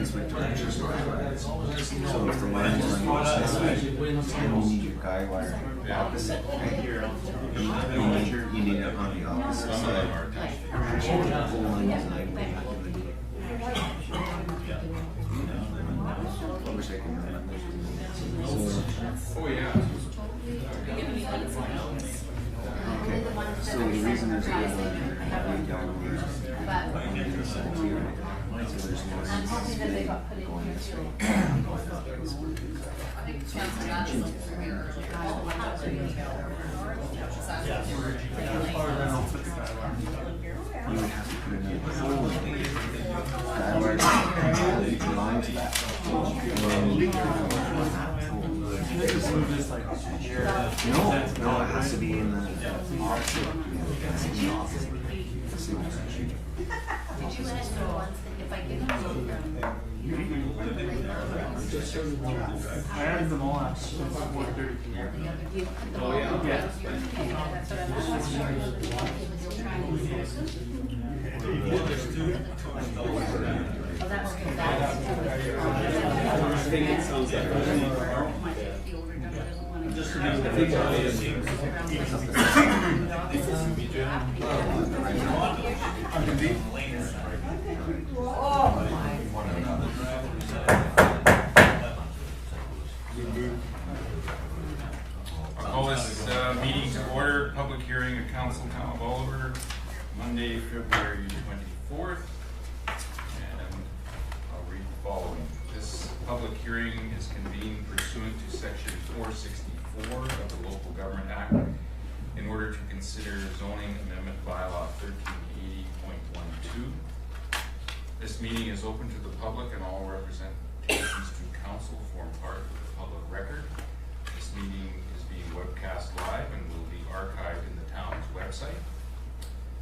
guidance with directions. So if the line is on this side, then you need your guy wire opposite, right? You need it on the opposite side. The whole line is 9. I wish I could remember. Oh yeah. Okay, so the reason there's a good one down here on the side here, so there's no going this way. You would have to put another hole in it. Guy line to that. No, it has to be in the opposite. Did you ask me once if I give I added them all at 4:30. Oh yeah. Yeah. I think it sounds like just I'll call this meeting to order. Public hearing of Council Town of Oliver, Monday, February 24th. And I'll read the following. This public hearing is convened pursuant to Section 464 of the Local Government Act in order to consider zoning amendment bylaw 1380.12. This meeting is open to the public and all representations to council form part of the public record. This meeting is being webcast live and will be archived in the town's website.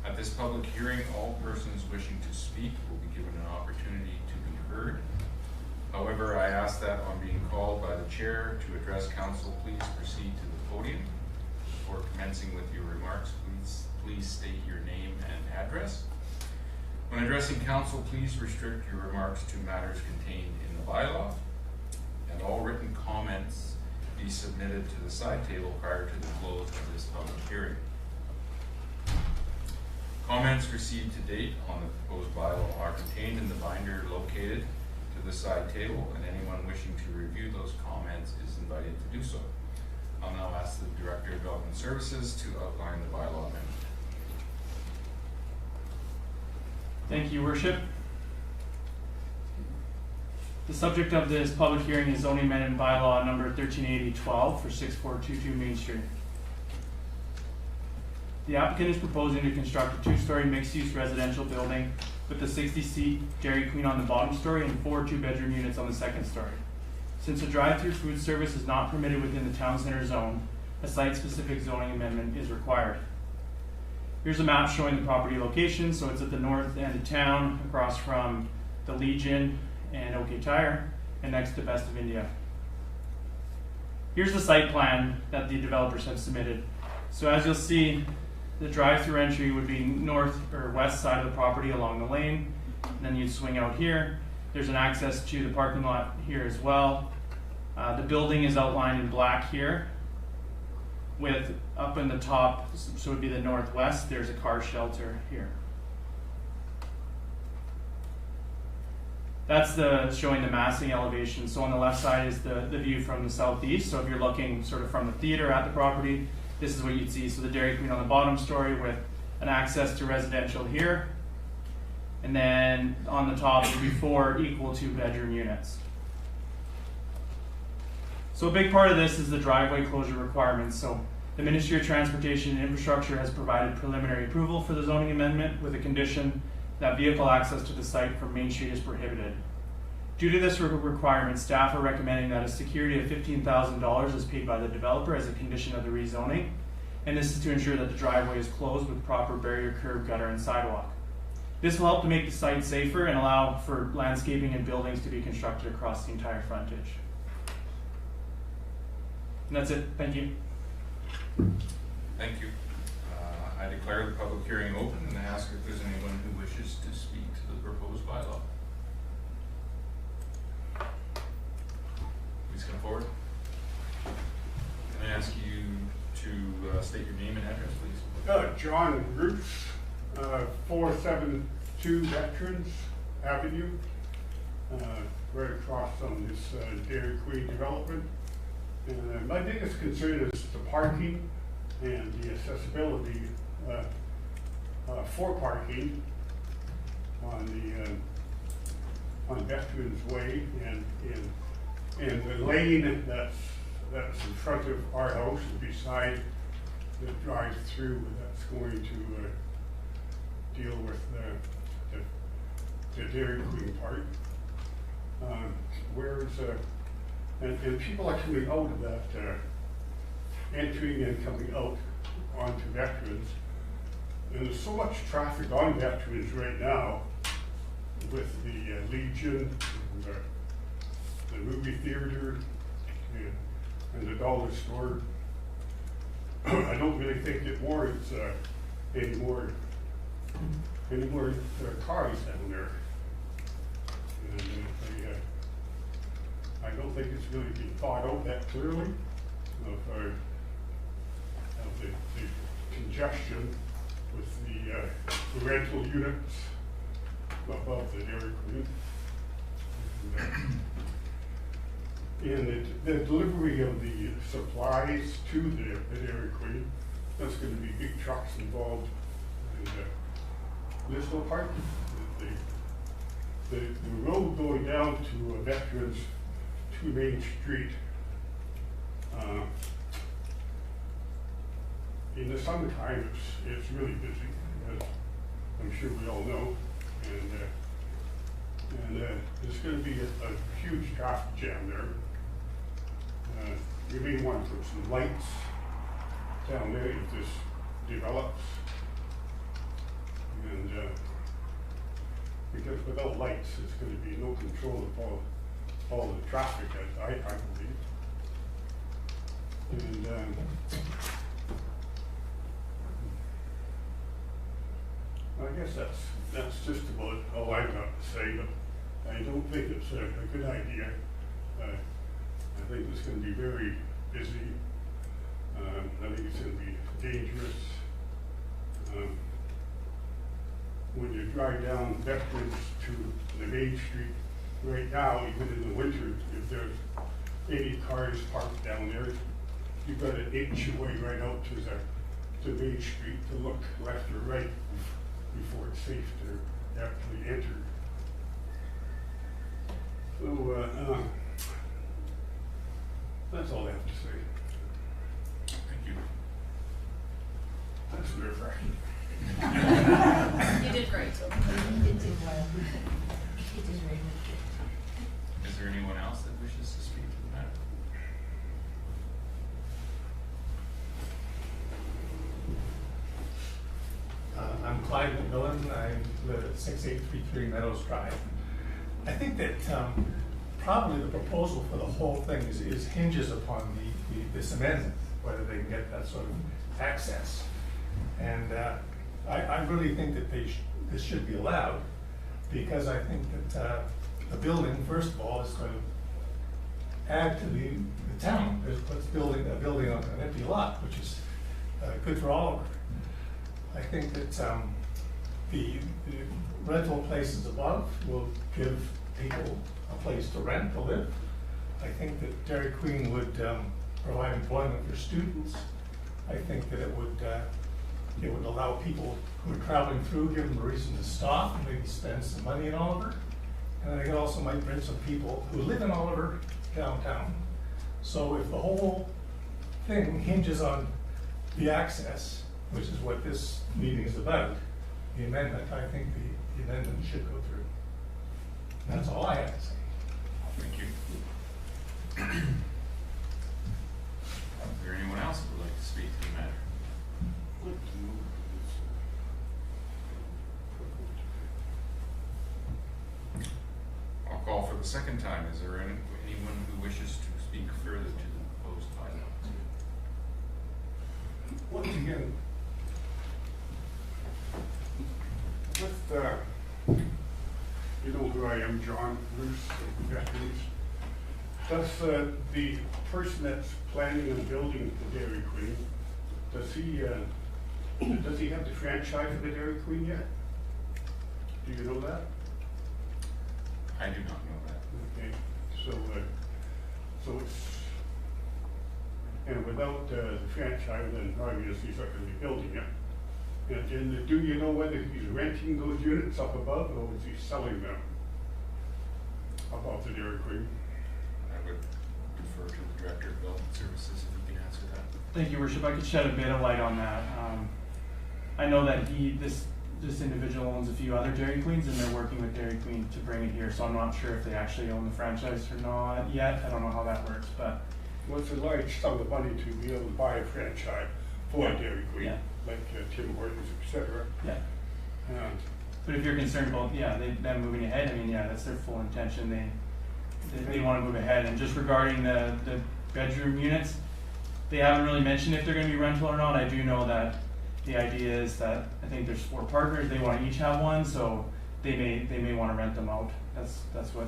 At this public hearing, all persons wishing to speak will be given an opportunity to be heard. However, I ask that on being called by the chair to address council, please proceed to the podium. Before commencing with your remarks, please state your name and address. When addressing council, please restrict your remarks to matters contained in the bylaw, and all written comments be submitted to the side table prior to the close of this public hearing. Comments received to date on the proposed bylaw are contained in the binder located to the side table, and anyone wishing to review those comments is invited to do so. I'll now ask the Director of Development Services to outline the bylaw amendment. Thank you, Worship. The subject of this public hearing is zoning amendment bylaw number 138012 for 6422 Main Street. The applicant is proposing to construct a 2-story mixed-use residential building with a 60-seat Dairy Queen on the bottom story and 4 2-bedroom units on the second story. Since a drive-through food service is not permitted within the town center zone, a site-specific zoning amendment is required. Here's a map showing the property location. So it's at the north end of town, across from the Legion and OK Tire, and next to Best of India. Here's the site plan that the developers have submitted. So as you'll see, the drive-through entry would be north or west side of the property along the lane. And then you'd swing out here. There's an access to the parking lot here as well. The building is outlined in black here, with up in the top, so it would be the northwest, there's a car shelter here. That's showing the massing elevation. So on the left side is the view from the southeast. So if you're looking sort of from the theater at the property, this is what you'd see. So the Dairy Queen on the bottom story with an access to residential here. And then on the top would be 4 equal 2-bedroom units. So a big part of this is the driveway closure requirements. So the Ministry of Transportation and Infrastructure has provided preliminary approval for the zoning amendment with a condition that vehicle access to the site from Main Street is prohibited. Due to this requirement, staff are recommending that a security of $15,000 is paid by the developer as a condition of the rezoning, and this is to ensure that the driveway is closed with proper barrier, curb, gutter, and sidewalk. This will help to make the site safer and allow for landscaping and buildings to be constructed across the entire frontage. And that's it. Thank you. Thank you. I declare the public hearing open and ask if there's anyone who wishes to speak to the proposed bylaw. John Roos, 472 Veterans Avenue, right across from this Dairy Queen development. And my biggest concern is the parking and the accessibility for parking on Veterans Way and the lane that's in front of our house beside the drive-through that's going to deal with the Dairy Queen part. And people are coming out of that, entering and coming out onto Veterans. And there's so much traffic on Veterans right now with the Legion, and the movie theater, and the dollar store. I don't really think it warrants any more cars down there. And I don't think it's really being thought out that clearly of the congestion with the rental units above the Dairy Queen. And the delivery of the supplies to the Dairy Queen, that's going to be big trucks involved. And there's no parking. The road going down to Veterans to Main Street in the summertime, it's really busy, as I'm sure we all know. And there's going to be a huge traffic jam there. You may want to put some lights down there if this develops. And because without lights, there's going to be no control of all the traffic, I believe. And I guess that's just about all I've got to say, but I don't think it's a good idea. I think it's going to be very busy. I think it's going to be dangerous. When you drive down Veterans to the Main Street right now, even in the winter, if there's any cars parked down there, you've got to inch your way right out to Main Street to look left or right before it's safe to actually enter. So that's all I have to say. Thank you. That's nerve-wracking. You did great. Is there anyone else that wishes to speak to the matter? I'm Clyde McMillan. I live at 6833 Meadows Drive. I think that probably the proposal for the whole thing is hinges upon this amendment, whether they can get that sort of access. And I really think that this should be allowed, because I think that the building, first of all, is going to add to the town. Let's building a building on an empty lot, which is good for all of it. I think that the rental places above will give people a place to rent, to live. I think that Dairy Queen would provide employment for students. I think that it would allow people who are traveling through, give them a reason to stop and maybe spend some money in Oliver. And I think it also might bring some people who live in Oliver downtown. So if the whole thing hinges on the access, which is what this meeting is about, the amendment, I think the amendment should go through. That's all I have to say. Thank you. Is there anyone else who would like to speak to the matter? I'll call for the second time. Is there anyone who wishes to speak further to the proposed bylaw? Once again, with you know who I am, John Bruce, Veterans. Does the person that's planning and building the Dairy Queen, does he Does he have the franchise for the Dairy Queen yet? Do you know that? I do not know that. Okay, so it's, and without the franchise, then obviously he's not gonna be building it. And do you know whether he's renting those units up above, or is he selling them above the Dairy Queen? I would defer to the Director of Development Services if he can answer that. Thank you, Worship. I could shed a bit of light on that. I know that this individual owns a few other Dairy Queens, and they're working with Dairy Queen to bring it here. So I'm not sure if they actually own the franchise or not yet. I don't know how that works, but Well, it's a large sum of money to be able to buy a franchise for a Dairy Queen, Yeah. like Tim Hortons, etc. yeah. But if you're concerned about them moving ahead, I mean, yeah, that's their full intention. They want to move ahead. And just regarding the bedroom units, they haven't really mentioned if they're going to be rental or not. I do know that the idea is that I think there's 4 partners. They want to each have one, so they may want to rent them out. That's what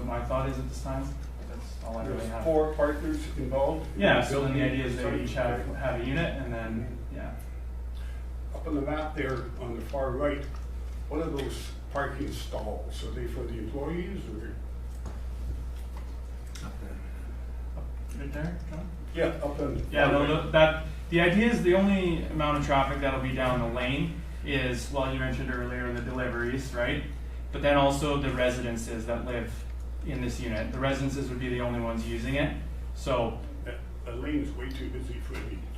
my thought is at this time. That's all I really There's have. 4 partners involved. in Yeah. the So then the building. idea is they each have a unit, and then yeah. Up on the map there on the far right, what are those parking stalls? Are they for the employees or? Up there. Right there, John? Yeah, up on the Yeah, far no, right. the idea is the only amount of traffic that'll be down the lane is, well, you mentioned earlier, the deliveries, right? But then also the residences that live in this unit. The residences would be the only ones using it. So, The lane's way too busy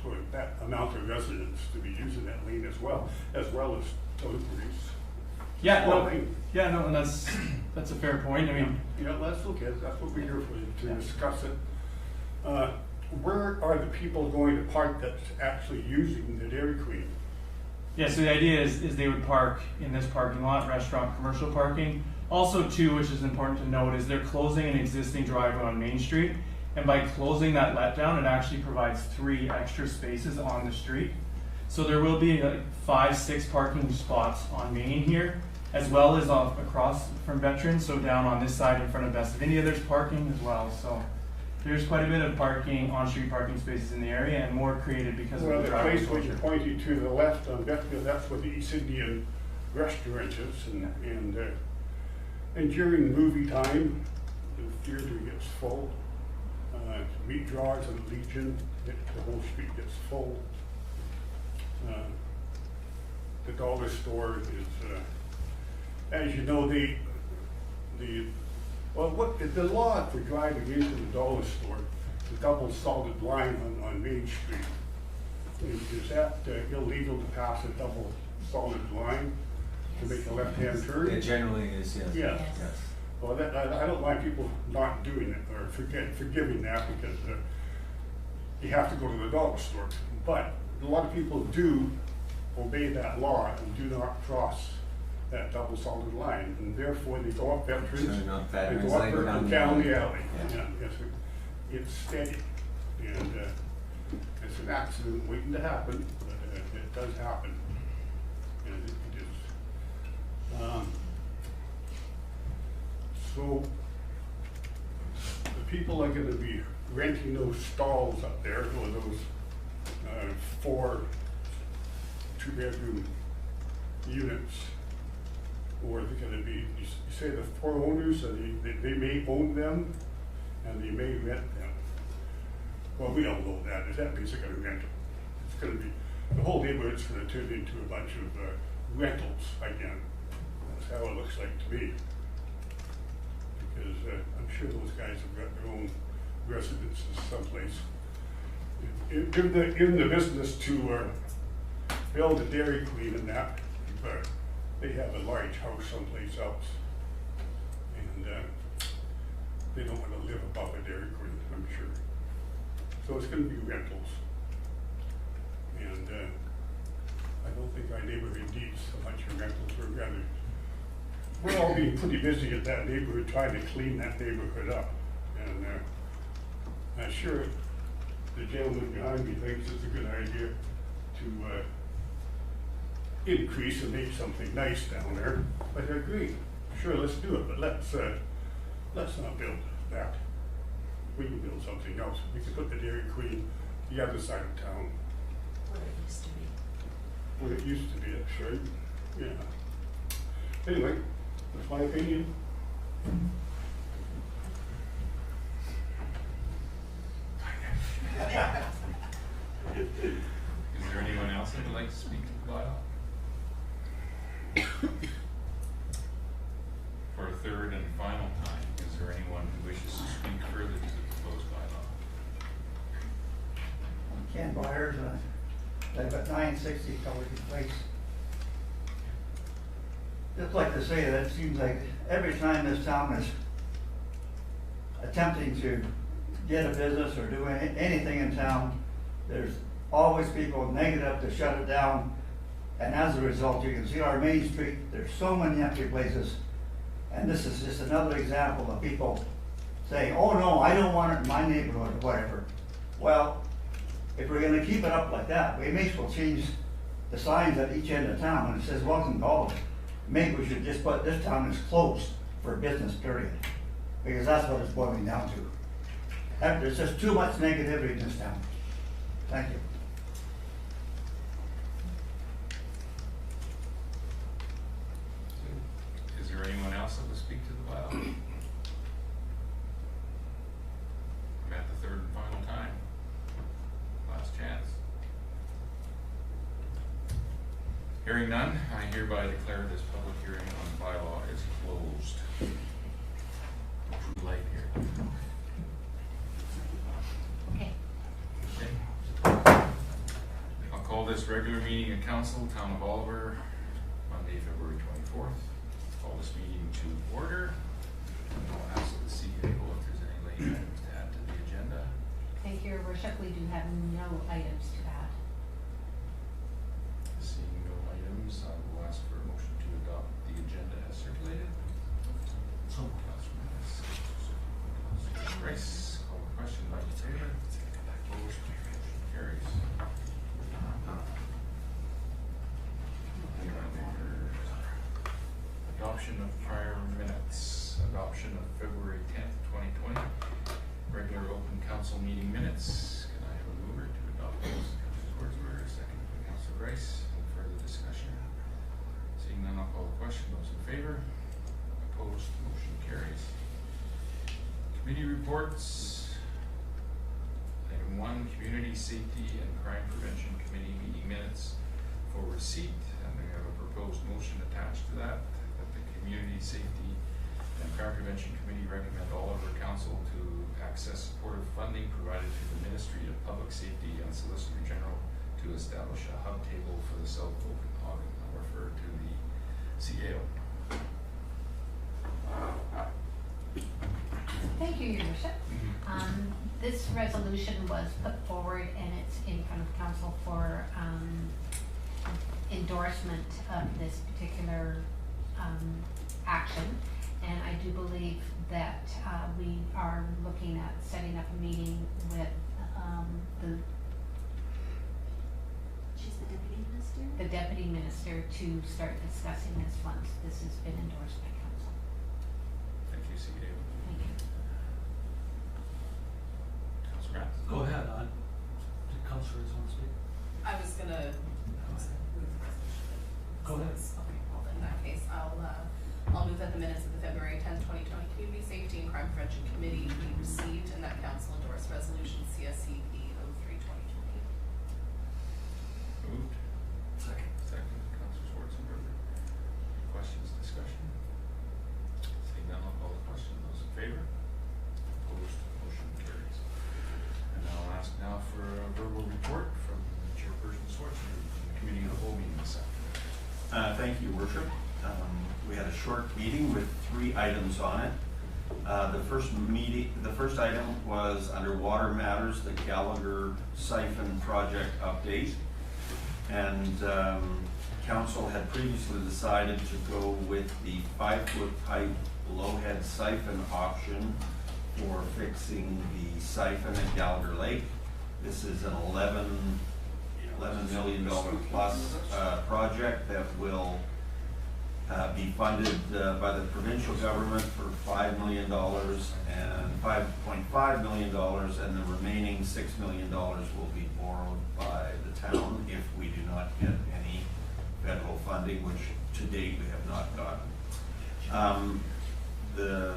for that amount of residents to be using that lane as well as deliveries. yeah, Small no, lane. yeah, no, and that's a fair point. I mean, Yeah, that's okay, that's what we're here for, to Yeah. discuss it. Where are the people going to park that's actually using the Dairy Queen? yeah, so the idea is they would park in this parking lot, restaurant, commercial parking. Also too, which is important to note, is they're closing an existing driveway on Main Street. And by closing that letdown, it actually provides 3 extra spaces on the street. So there will be 5-6 parking spots on Main here, as well as across from Veterans. So down on this side in front of Best of India, there's parking as well. So there's quite a bit of parking, on-street parking spaces in the area, and more created because Well, of the the driveway place where you're closure. pointing to the left on Betfield, that's where the East Indian restaurant is, and during movie time, the theater gets full. Meat draws and Legion, the whole street gets full. The dollar store is, as you know, the law for driving into the dollar store, the double solid line on Main Street. Is that illegal to pass a double solid line to make a left-hand turn? It generally is, yes. Yeah. Yes. Well, I don't mind people not doing it or forgiving that because you have to go to the dollar store. But a lot of people do obey that law and do not cross that double solid line, and therefore they go up Veterans, So they're not they veterans, go up they go down down the the alley. alley. Yeah. Yeah, yes, it's steady, and it's an accident waiting to happen, but it does happen, and it is. So the people are going to be renting those stalls up there, or those 4 2-bedroom units, or they're going to be, you say the 4 owners, so they may own them and they may rent them. Well, we don't know that. Is that basically a rental? It's going to be, the whole neighborhood's going to turn into a bunch of rentals again. That's how it looks like to me. Because I'm sure those guys have got their own residences someplace. In the business to build a Dairy Queen and that, but they have a large house someplace else. And they don't want to live above a Dairy Queen, I'm sure. So it's going to be rentals. And I don't think our neighborhood needs so much of rentals, or rather, we're all being pretty busy at that neighborhood trying to clean that neighborhood up. And I'm sure the gentleman behind me thinks it's a good idea to increase and make something nice down there. But I agree, sure, let's do it, but let's not build that. We can build something else. We could put the Dairy Queen the other side of town. Where it used to be. what it used to be, I'm sure. Yeah. Anyway, that's my opinion. Is there anyone else that would like to speak to the bylaw? For a third and final time, is there anyone who wishes to speak further to the proposed bylaw? Ken Byers, live at 960 Pelican Place. Just like to say that it seems like every time this town is attempting to get a business or do anything in town, there's always people negative to shut it down. And as a result, you can see our Main Street, there's so many empty places. And this is just another example of people saying, oh no, I don't want it in my neighborhood or whatever. Well, if we're gonna keep it up like that, we may as well change the signs at each end of town and it says welcome to Albany. Maybe we should just put this town is closed for business, period. Because that's what it's boiling down to. And there's just too much negativity in this town. Thank you. Is there anyone else that will speak to the bylaw? I'm at the third and final time. Last chance. Hearing none, I hereby declare this public hearing on the bylaw is closed. True light here. Okay. Okay. I'll call this regular meeting of council, Town of Oliver, Monday, February 24th. Call this meeting to order. And I'll ask the CEO if there's any late items to add to the agenda. Thank you, Your Worship. We do have no items to add. Seeing no items, I will ask for a motion to adopt the agenda as circulated. So, Grace, call the question, by in favor? Opposed? Motion carries. Adoption of prior minutes. Adoption of February 10th, 2020. Regular open council meeting minutes. Can I have a mover to adopt those? Councilor Schwarzenberg, second by Councilor Grice. Any further discussion? Seeing none, I'll call the question. Those in favor? Opposed? Motion carries. Committee reports. Item 1, Community Safety and Crime Prevention Committee meeting minutes for receipt. And we have a proposed motion attached to that the Community Safety and Crime Prevention Committee recommend Oliver Council to access supportive funding provided through the Ministry of Public Safety and Solicitor General to establish a hub table for the South Okanagan. I'll refer to the CAO. Thank you, Your Worship. This resolution was put forward and it's in front of council for endorsement of this particular action. And I do believe that we are looking at setting up a meeting with She's the deputy minister? the deputy minister to start discussing this once this has been endorsed by council. Thank you, CAO. Thank you. Councilor Grant. Go ahead, did councilors want to speak? I was gonna move the resolution. Go ahead. Okay, well, in that case, I'll move that the minutes of the February 10th, 2020 Community Safety and Crime Prevention Committee be received and that council endorse resolution CSCP 03/2020. Moved. Second. Second, Councilor Schwarzenberg. Questions, discussion? Seeing none, I'll call the question. Those in favor? Opposed? Motion carries. And I'll ask now for a verbal report from Chairperson Schwarzenberg from the Committee of the Whole meeting this afternoon. Thank you, Worship. We had a short meeting with 3 items on it. The first item was under water matters, the Gallagher siphon project update. And council had previously decided to go with the 5-foot pipe blowhead siphon option for fixing the siphon at Gallagher Lake. This is an $11 million plus project that will be funded by the provincial government for $5 million and $5.5 million, and the remaining $6 million will be borrowed by the town if we do not get any federal funding, which to date we have not gotten. The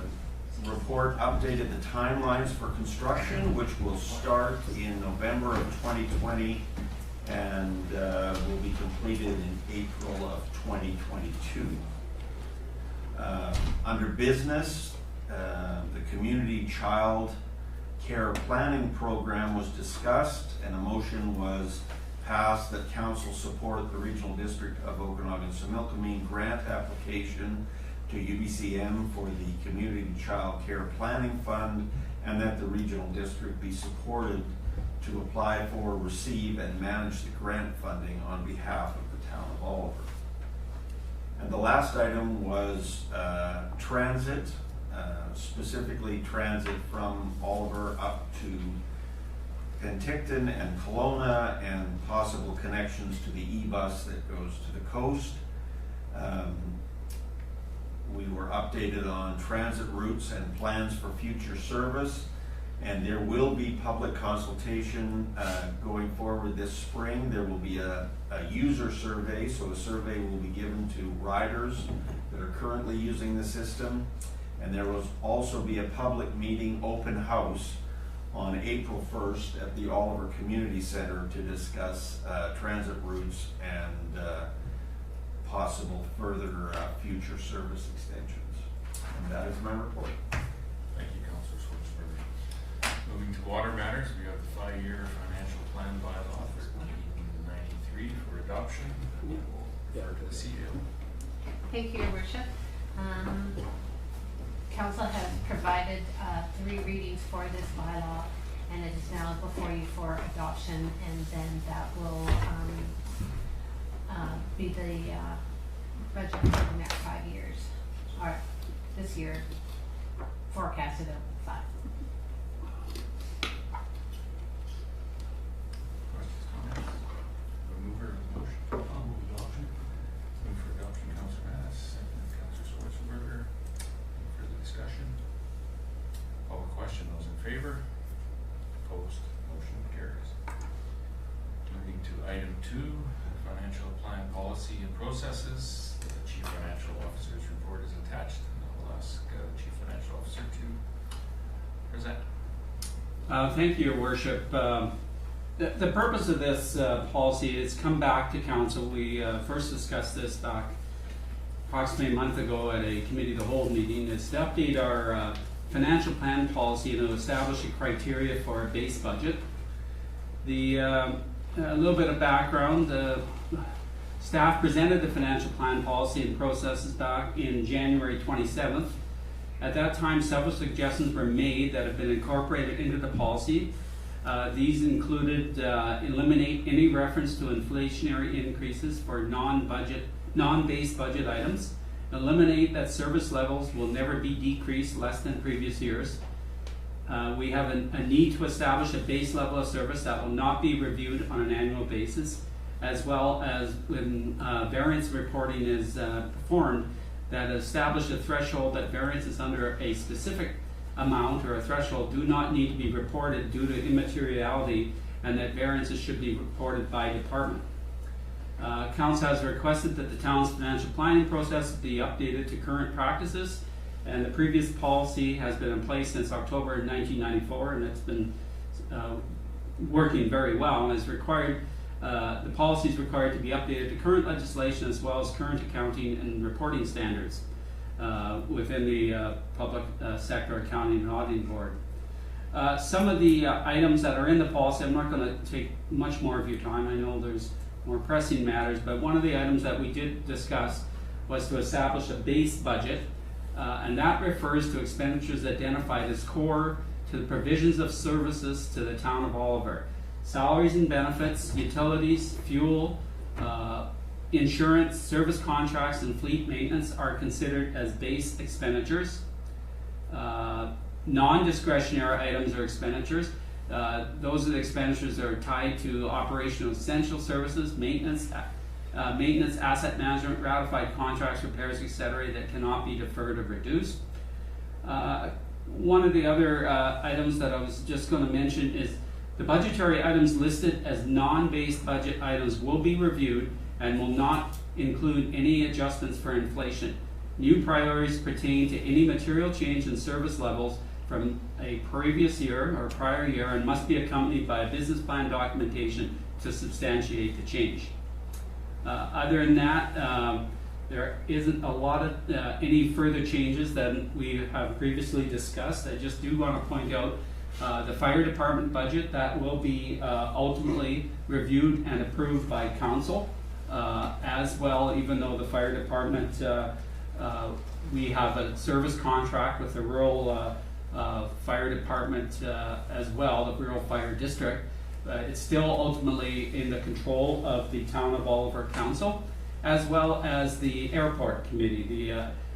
report updated the timelines for construction, which will start in November of 2020 and will be completed in April of 2022. Under business, the Community Child Care Planning Program was discussed, and a motion was passed that council support the Regional District of Okanagan-Similkameen grant application to UBCM for the Community Child Care Planning Fund, and that the Regional District be supported to apply for, receive, and manage the grant funding on behalf of the town of Oliver. And the last item was transit, specifically transit from Oliver up to Penticton and Kelowna, and possible connections to the e-bus that goes to the coast. We were updated on transit routes and plans for future service, and there will be public consultation going forward this spring. There will be a user survey, so a survey will be given to riders that are currently using the system, and there will also be a public meeting open house on April 1st at the Oliver Community Center to discuss transit routes and possible further future service extensions. And that is my report. Thank you, Councillor Schwartzberger. Moving to water matters, we have the 5-year financial plan bylaw for 1993 for adoption. We'll refer to the CEO. Thank you, Your Worship. Council has provided 3 readings for this bylaw, and it is now before you for adoption, and then that will be the budget for the next 5 years, or this year forecasted at 5. Questions, comments? The mover of the motion. I'll move adoption. Move for adoption, Councillor Mass, second, Councillor Schwarzenberger. Any further discussion? Call the question, those in favor? Opposed? Motion carries. Moving to item 2, financial plan policy and processes. The Chief Financial Officer's report is attached, and I'll ask Chief Financial Officer to present. Thank you, Your Worship. The purpose of this policy is come back to council. We first discussed this back approximately a month ago at a committee of the whole meeting. Is to update our financial plan policy and to establish a criteria for a base budget. A little bit of background. Staff presented the financial plan policy and processes back in January 27th. At that time, several suggestions were made that have been incorporated into the policy. These included eliminate any reference to inflationary increases for non-base budget items, eliminate that service levels will never be decreased less than previous years. We have a need to establish a base level of service that will not be reviewed on an annual basis, as well as when variance reporting is performed, that establish a threshold that variances under a specific amount or a threshold do not need to be reported due to immateriality, and that variances should be reported by department. Council has requested that the town's financial planning process be updated to current practices, and the previous policy has been in place since October 1994, and it's been working very well, and is required. The policy is required to be updated to current legislation as well as current accounting and reporting standards within the public sector accounting and auditing board. Some of the items that are in the policy, I'm not going to take much more of your time. I know there's more pressing matters, but one of the items that we did discuss was to establish a base budget, and that refers to expenditures identified as core to the provisions of services to the town of Oliver. Salaries and benefits, utilities, fuel, insurance, service contracts, and fleet maintenance are considered as base expenditures. Non-discretionary items are expenditures. Those are the expenditures that are tied to operational essential services, maintenance, asset management, ratified contracts, repairs, etc., that cannot be deferred or reduced. One of the other items that I was just going to mention is the budgetary items listed as non-base budget items will be reviewed and will not include any adjustments for inflation. New priorities pertain to any material change in service levels from a previous year or prior year and must be accompanied by a business plan documentation to substantiate the change. Other than that, there isn't a lot of any further changes than we have previously discussed. I just do want to point out the fire department budget that will be ultimately reviewed and approved by council as well, even though the fire department, we have a service contract with the rural fire department as well, the rural fire district. It's still ultimately in the control of the town of Oliver Council, as well as the airport committee.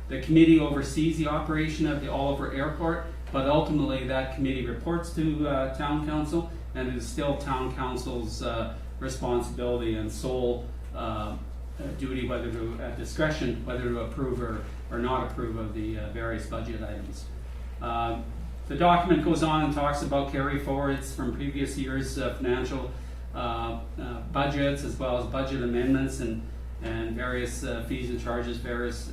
The committee oversees the operation of the Oliver Airport, but ultimately that committee reports to town council, and it is still town council's responsibility and sole duty, whether to, at discretion, whether to approve or not approve of the various budget items. The document goes on and talks about carry forwards from previous years' financial budgets, as well as budget amendments and various fees and charges, variance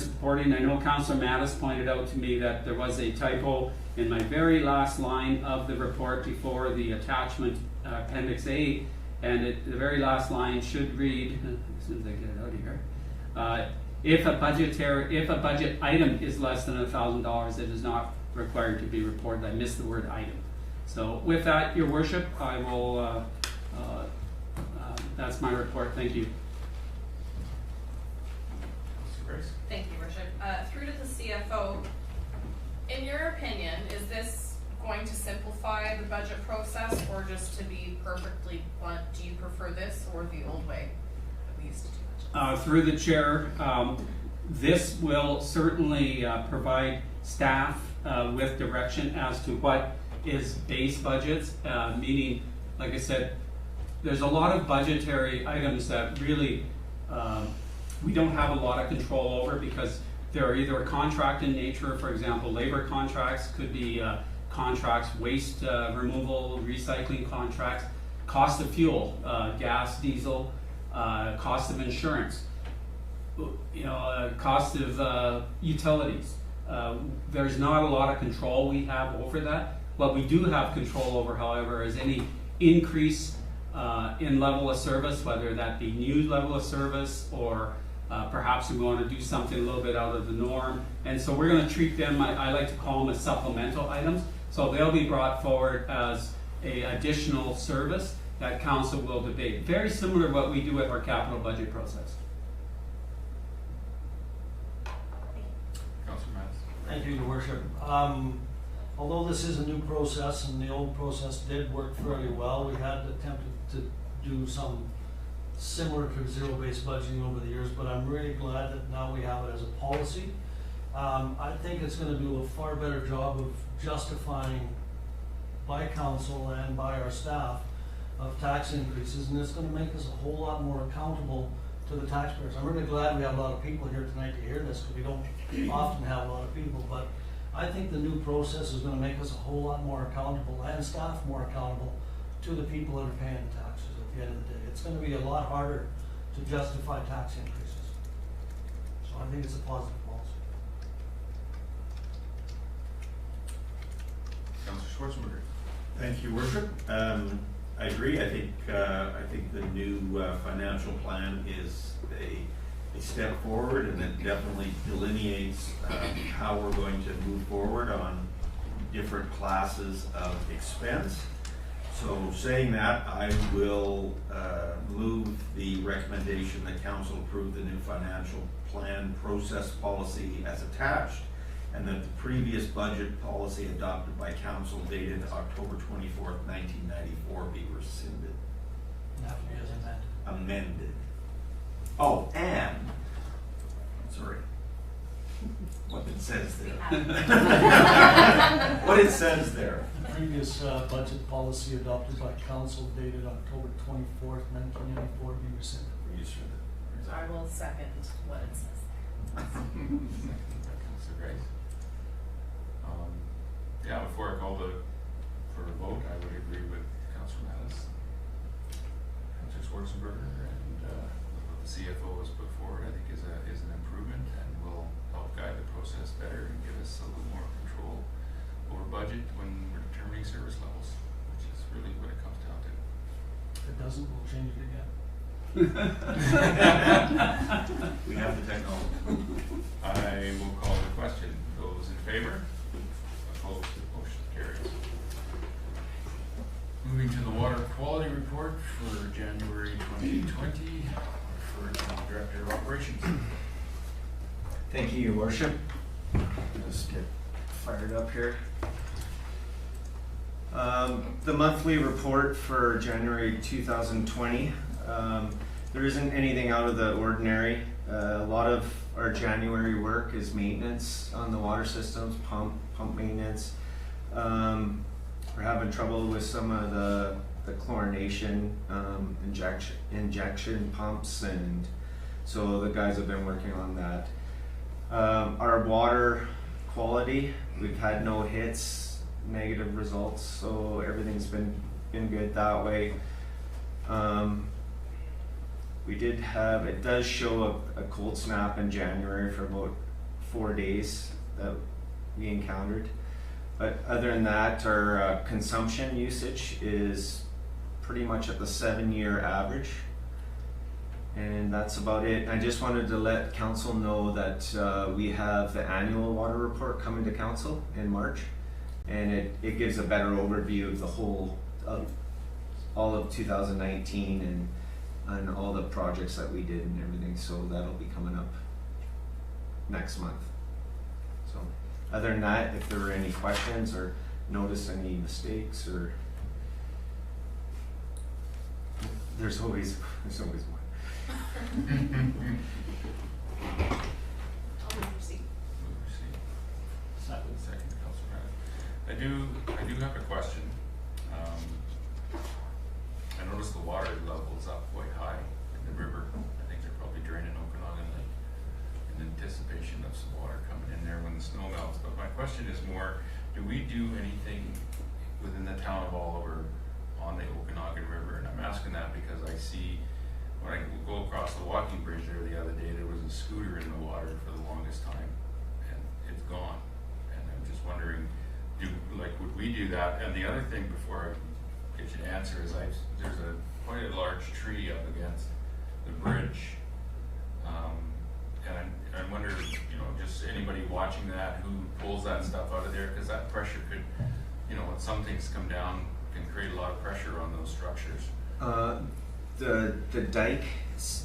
reporting. I know Councillor Mattis pointed out to me that there was a typo in my very last line of the report before the attachment Appendix A, and the very last line should read, as soon as I get it out of here, if a budget item is less than $1,000, it is not required to be reported. I missed the word item. So with that, Your Worship, I will, that's my report. Thank you. Thank you, Worship. Through to the CFO, in your opinion, is this going to simplify the budget process, or just to be perfectly blunt, do you prefer this or the old way that we used to do budgets? Through the chair, this will certainly provide staff with direction as to what is base budgets, meaning, like I said, there's a lot of budgetary items that really we don't have a lot of control over because they're either a contract in nature. For example, labor contracts could be contracts, waste removal, recycling contracts, cost of fuel, gas, diesel, cost of insurance, cost of utilities. There's not a lot of control we have over that. What we do have control over, however, is any increase in level of service, whether that be new level of service or perhaps we want to do something a little bit out of the norm. And so we're going to treat them, I like to call them as supplemental items. So they'll be brought forward as an additional service that council will debate. Very similar to what we do with our capital budget process. Councillor Mattis. Thank you, Your Worship. Although this is a new process and the old process did work fairly well, we had attempted to do some similar to zero-based budgeting over the years, but I'm really glad that now we have it as a policy. I think it's going to do a far better job of justifying by council and by our staff of tax increases, and it's going to make us a whole lot more accountable to the taxpayers. I'm really glad we have a lot of people here tonight to hear this, because we don't often have a lot of people, but I think the new process is going to make us a whole lot more accountable, and staff more accountable to the people that are paying taxes at the end of the day. It's going to be a lot harder to justify tax increases. So I think it's a positive policy. Councillor Schwarzenberger. Thank you, Worship. I agree. I think the new financial plan is a step forward, and it definitely delineates how we're going to move forward on different classes of expense. So saying that, I will move the recommendation that council approve the new financial plan process policy as attached, and that the previous budget policy adopted by council dated October 24th, 1994 be rescinded. That would be as amended. Amended. Oh, and, sorry, what it says there. What it says there. The previous budget policy adopted by council dated October 24th, 1994 be rescinded. I will second what it says there. Councillor Grace. Yeah, before I call for a vote, I would agree with Councillor Mattis. Mr. Schwarzenberger, and what the CFO has put forward, I think is an improvement and will help guide the process better and give us a little more control over budget when we're determining service levels, which is really what it comes down to. If it doesn't, we'll change it again. We have the technology. I will call the question. Those in favor? Opposed? Motion carries. Moving to the water quality report for January 2020, refer to the Director of Operations. Thank you, Your Worship. Just get fired up here. The monthly report for January 2020. There isn't anything out of the ordinary. A lot of our January work is maintenance on the water systems, pump maintenance. We're having trouble with some of the chlorination injection pumps, and so the guys have been working on that. Our water quality, we've had no hits, negative results, so everything's been good that way. We did have, it does show a cold snap in January for about 4 days that we encountered. But other than that, our consumption usage is pretty much at the 7-year average. And that's about it. I just wanted to let council know that we have the annual water report coming to council in March. And it gives a better overview of the whole, all of 2019 and all the projects that we did and everything. So that'll be coming up next month. So other than that, if there were any questions or notice any mistakes, or there's always one. I'll move receipt. Second, Councilor Madden. I do have a question. I noticed the water level is up quite high in the river. I think they're probably draining Okanagan Lake in anticipation of some water coming in there when the snow melts. But my question is more, do we do anything within the town of Oliver on the Okanagan River? And I'm asking that because I see when I go across the walking bridge there the other day, there was a scooter in the water for the longest time, and it's gone. And I'm just wondering, would we do that? And the other thing before I get you to answer is there's quite a large tree up against the bridge, and I wonder, just anybody watching that who pulls that stuff out of there, because that pressure could, when some things come down, can create a lot of pressure on those structures. The dike,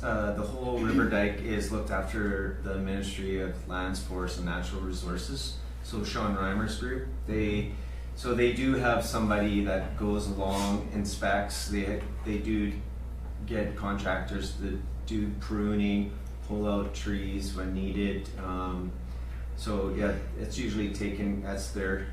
the whole river dike is looked after the Ministry of Lands, Forests and Natural Resources. So Sean Reimer's group, they do have somebody that goes along, inspects. They do get contractors that do pruning, pull out trees when needed. So yeah, it's usually taken, that's their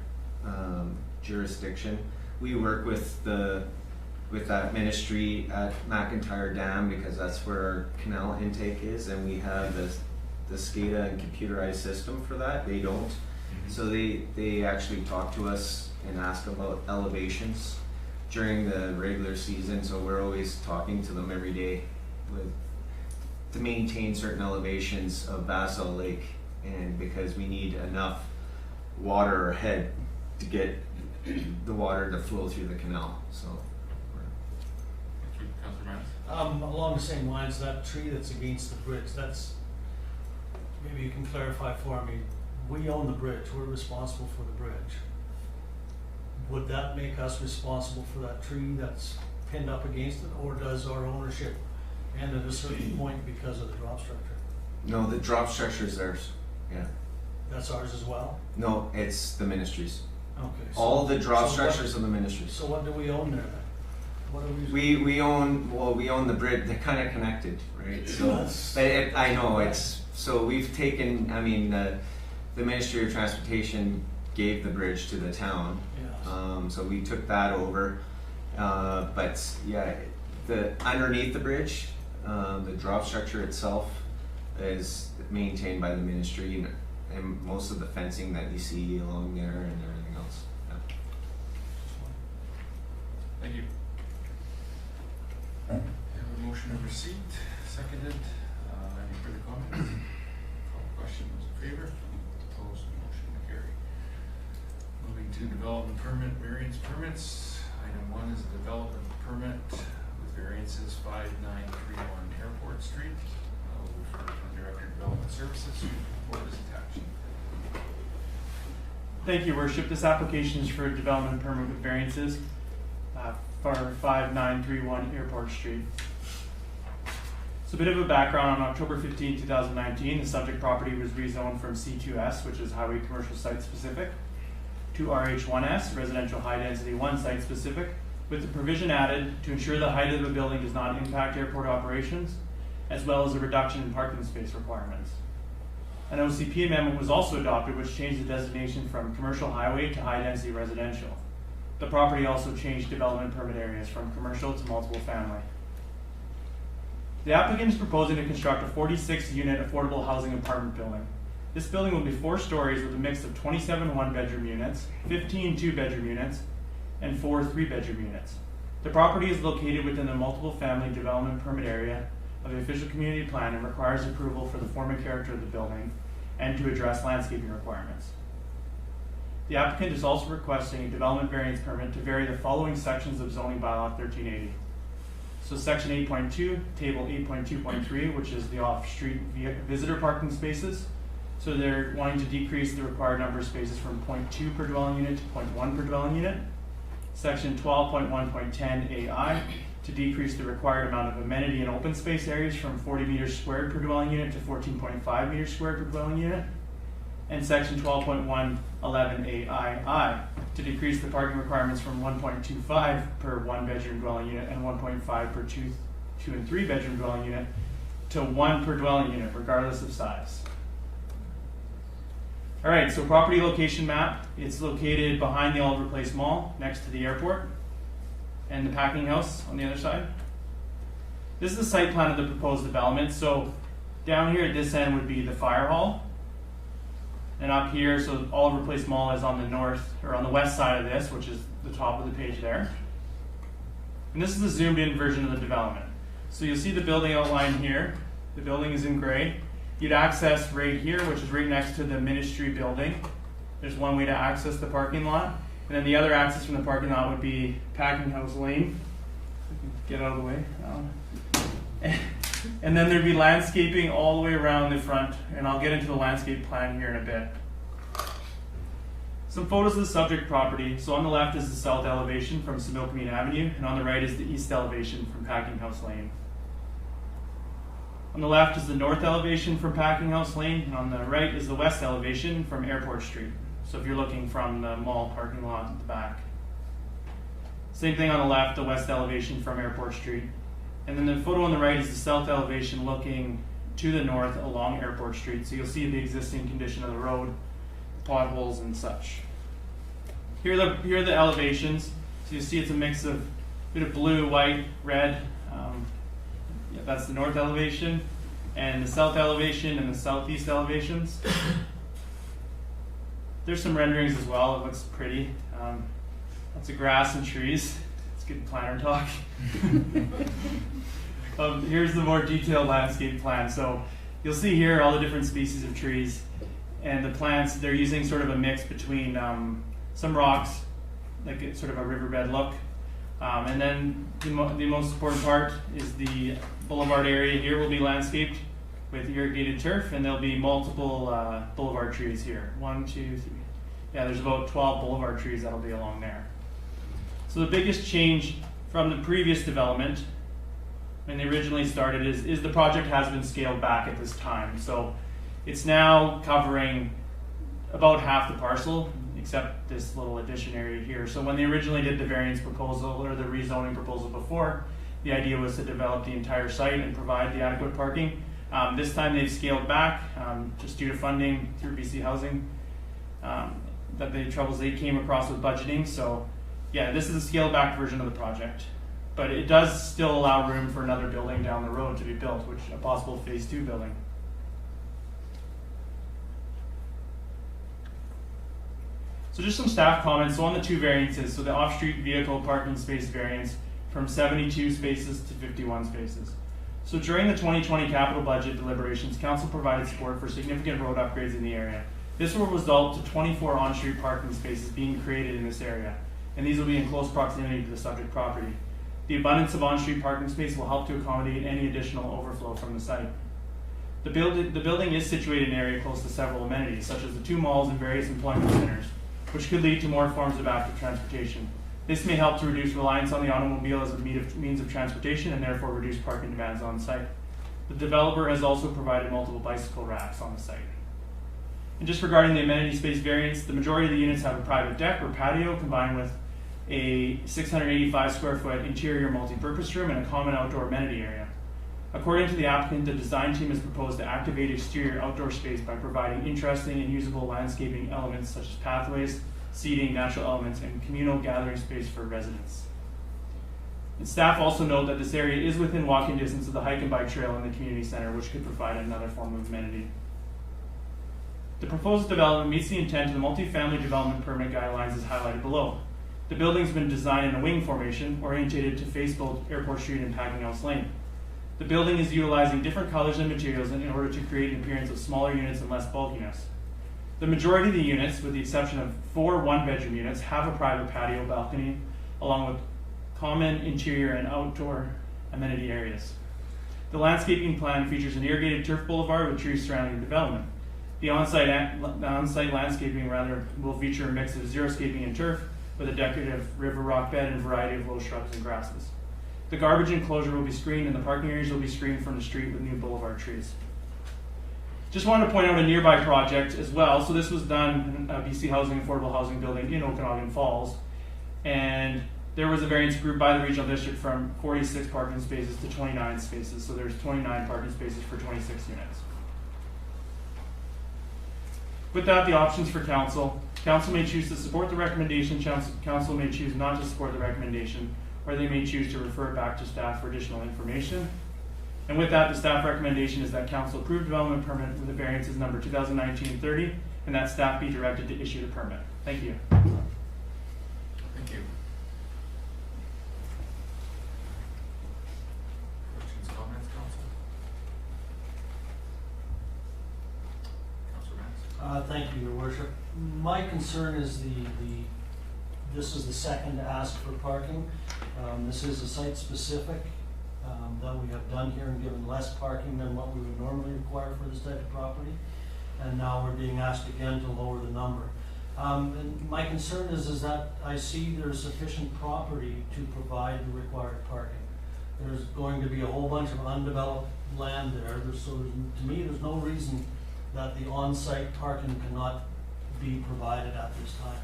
jurisdiction. We work with that ministry at McIntyre Dam because that's where our canal intake is, and we have the SCADA and computerized system for that. They don't. So they actually talk to us and ask about elevations during the regular season, so we're always talking to them every day to maintain certain elevations of Basel Lake, and because we need enough water ahead to get the water to flow through the canal. So Thank you, Councilor Madden. Along the same lines, that tree that's against the bridge, maybe you can clarify for me. We own the bridge, we're responsible for the bridge. Would that make us responsible for that tree that's pinned up against it, or does our ownership end at a certain point because of the drop structure? no, the drop structure is theirs. Yeah. That's ours as well? No, it's the ministries. Okay. All the drop structures of the ministries. So what do we own there then? What do we? We own the bridge. They're kind of connected, right? So, but I know so we've taken. I mean, the Ministry of Transportation gave the bridge to the town. Yes. So we took that over. But yeah, underneath the bridge, the drop structure itself is maintained by the ministry, and most of the fencing that you see along there and everything else. Yeah. Thank you. motion of receipt, seconded. Any further comments? Call the question, those in favor? Opposed, motion carried. Moving to development permit, variance permits. Item 1 is a development permit with variances 5931 Airport Street. I'll refer to the Director of Development Services. Report is attached. Thank you, Worship. This application is for a development permit with variances for 5931 Airport Street. So a bit of a background: on October 15, 2019, the subject property was rezoned from C2S, which is Highway Commercial Site Specific, to RH1S, Residential High Density 1 Site Specific, with the provision added to ensure the height of the building does not impact airport operations, as well as a reduction in parking space requirements. An OCP amendment was also adopted, which changed the designation from commercial highway to high density residential. The property also changed development permit areas from commercial to multiple family. The applicant is proposing to construct a 46-unit affordable housing apartment building. This building will be 4 stories with a mix of 27 one-bedroom units, 15 two-bedroom units, and 4 3-bedroom units. The property is located within the multiple family development permit area of the official community plan and requires approval for the form and character of the building and to address landscaping requirements. The applicant is also requesting a development variance permit to vary the following sections of zoning bylaw 1380. So section 8.2, table 8.2.3, which is the off-street visitor parking spaces. So they're wanting to decrease the required number of spaces from 0.2 per dwelling unit to 0.1 per dwelling unit. Section 12.1.10 AI, to decrease the required amount of amenity and open space areas from 40 meters squared per dwelling unit to 14.5 meters squared per dwelling unit. And section 12.111 AII, to decrease the parking requirements from 1.25 per 1-bedroom dwelling unit and 1.5 per 2 and 3-bedroom dwelling unit to 1 per dwelling unit, regardless of size. All right, so property location map. It's located behind the Oliver Place Mall, next to the airport, and the packing house on the other side. This is the site plan of the proposed development. So down here at this end would be the fire hall. And up here, so Oliver Place Mall is on the north, or on the west side of this, which is the top of the page there. And this is the zoomed in version of the development. So you'll see the building outline here. The building is in gray. You'd access right here, which is right next to the ministry building. There's one way to access the parking lot. And then the other access from the parking lot would be Packing House Lane. Get out of the way. And then there'd be landscaping all the way around the front, and I'll get into the landscape plan here in a bit. Some photos of the subject property. So on the left is the south elevation from Similkameen Avenue, and on the right is the east elevation from Packing House Lane. On the left is the north elevation from Packing House Lane, and on the right is the west elevation from Airport Street. So if you're looking from the mall parking lot at the back. Same thing on the left, the west elevation from Airport Street. And then the photo on the right is the south elevation looking to the north along Airport Street. So you'll see the existing condition of the road, potholes and such. Here are the elevations. So you see it's a mix of a bit of blue, white, red. Yeah, that's the north elevation, and the south elevation and the southeast elevations. There's some renderings as well. It looks pretty. Lots of grass and trees. It's good planner talk. Here's the more detailed landscape plan. So you'll see here all the different species of trees, and the plants, they're using sort of a mix between some rocks, like it's sort of a riverbed look, and then the most important part is the boulevard area here will be landscaped with irrigated turf, and there'll be multiple boulevard trees here. 1, 2, 3. Yeah, there's about 12 boulevard trees that'll be along there. So the biggest change from the previous development, when they originally started, is the project has been scaled back at this time. So it's now covering about half the parcel, except this little addition area here. So when they originally did the variance proposal or the rezoning proposal before, the idea was to develop the entire site and provide the adequate parking. This time they've scaled back just due to funding through BC Housing, that the troubles they came across with budgeting. So yeah, this is a scaled back version of the project, but it does still allow room for another building down the road to be built, which a possible phase 2 building. So just some staff comments. So on the 2 variances, so the off-street vehicle parking space variance from 72 spaces to 51 spaces. So during the 2020 capital budget deliberations, council provided support for significant road upgrades in the area. This will result to 24 on-street parking spaces being created in this area, and these will be in close proximity to the subject property. The abundance of on-street parking space will help to accommodate any additional overflow from the site. The building is situated in an area close to several amenities, such as the 2 malls and various employment centers, which could lead to more forms of active transportation. This may help to reduce reliance on the automobile as a means of transportation and therefore reduce parking demands on site. The developer has also provided multiple bicycle racks on the site. And just regarding the amenity space variance, the majority of the units have a private deck or patio combined with a 685 square foot interior multi-purpose room and a common outdoor amenity area. According to the applicant, the design team has proposed to activate exterior outdoor space by providing interesting and usable landscaping elements such as pathways, seating, natural elements, and communal gathering space for residents. And staff also note that this area is within walking distance of the hike and bike trail in the community center, which could provide another form of amenity. The proposed development meets the intent of the multifamily development permit guidelines as highlighted below. The building's been designed in a wing formation orientated to face both Airport Street and Packing House Lane. The building is utilizing different colors and materials in order to create an appearance of smaller units and less bulkiness. The majority of the units, with the exception of 4 one-bedroom units, have a private patio balcony, along with common interior and outdoor amenity areas. The landscaping plan features an irrigated turf boulevard with trees surrounding the development. The on-site landscaping will feature a mix of xeriscaping and turf, with a decorative river rock bed and a variety of low shrubs and grasses. The garbage enclosure will be screened and the parking areas will be screened from the street with new boulevard trees. Just wanted to point out a nearby project as well. So this was done in a BC Housing Affordable Housing building in Okanagan Falls, and there was a variance approved by the regional district from 46 parking spaces to 29 spaces. So there's 29 parking spaces for 26 units. With that, the options for council. Council may choose to support the recommendation. Council may choose not to support the recommendation, or they may choose to refer it back to staff for additional information. And with that, the staff recommendation is that council approve development permit with the variances number 2019-30, and that staff be directed to issue the permit. Thank you. Thank you. Questions, comments, council? Councilor Vance? Thank you, Your Worship. My concern is this is the second ask for parking. This is a site specific that we have done here and given less parking than what we would normally require for this type of property. And now we're being asked again to lower the number. And my concern is that I see there's sufficient property to provide the required parking. There's going to be a whole bunch of undeveloped land there. So to me, there's no reason that the on-site parking cannot be provided at this time.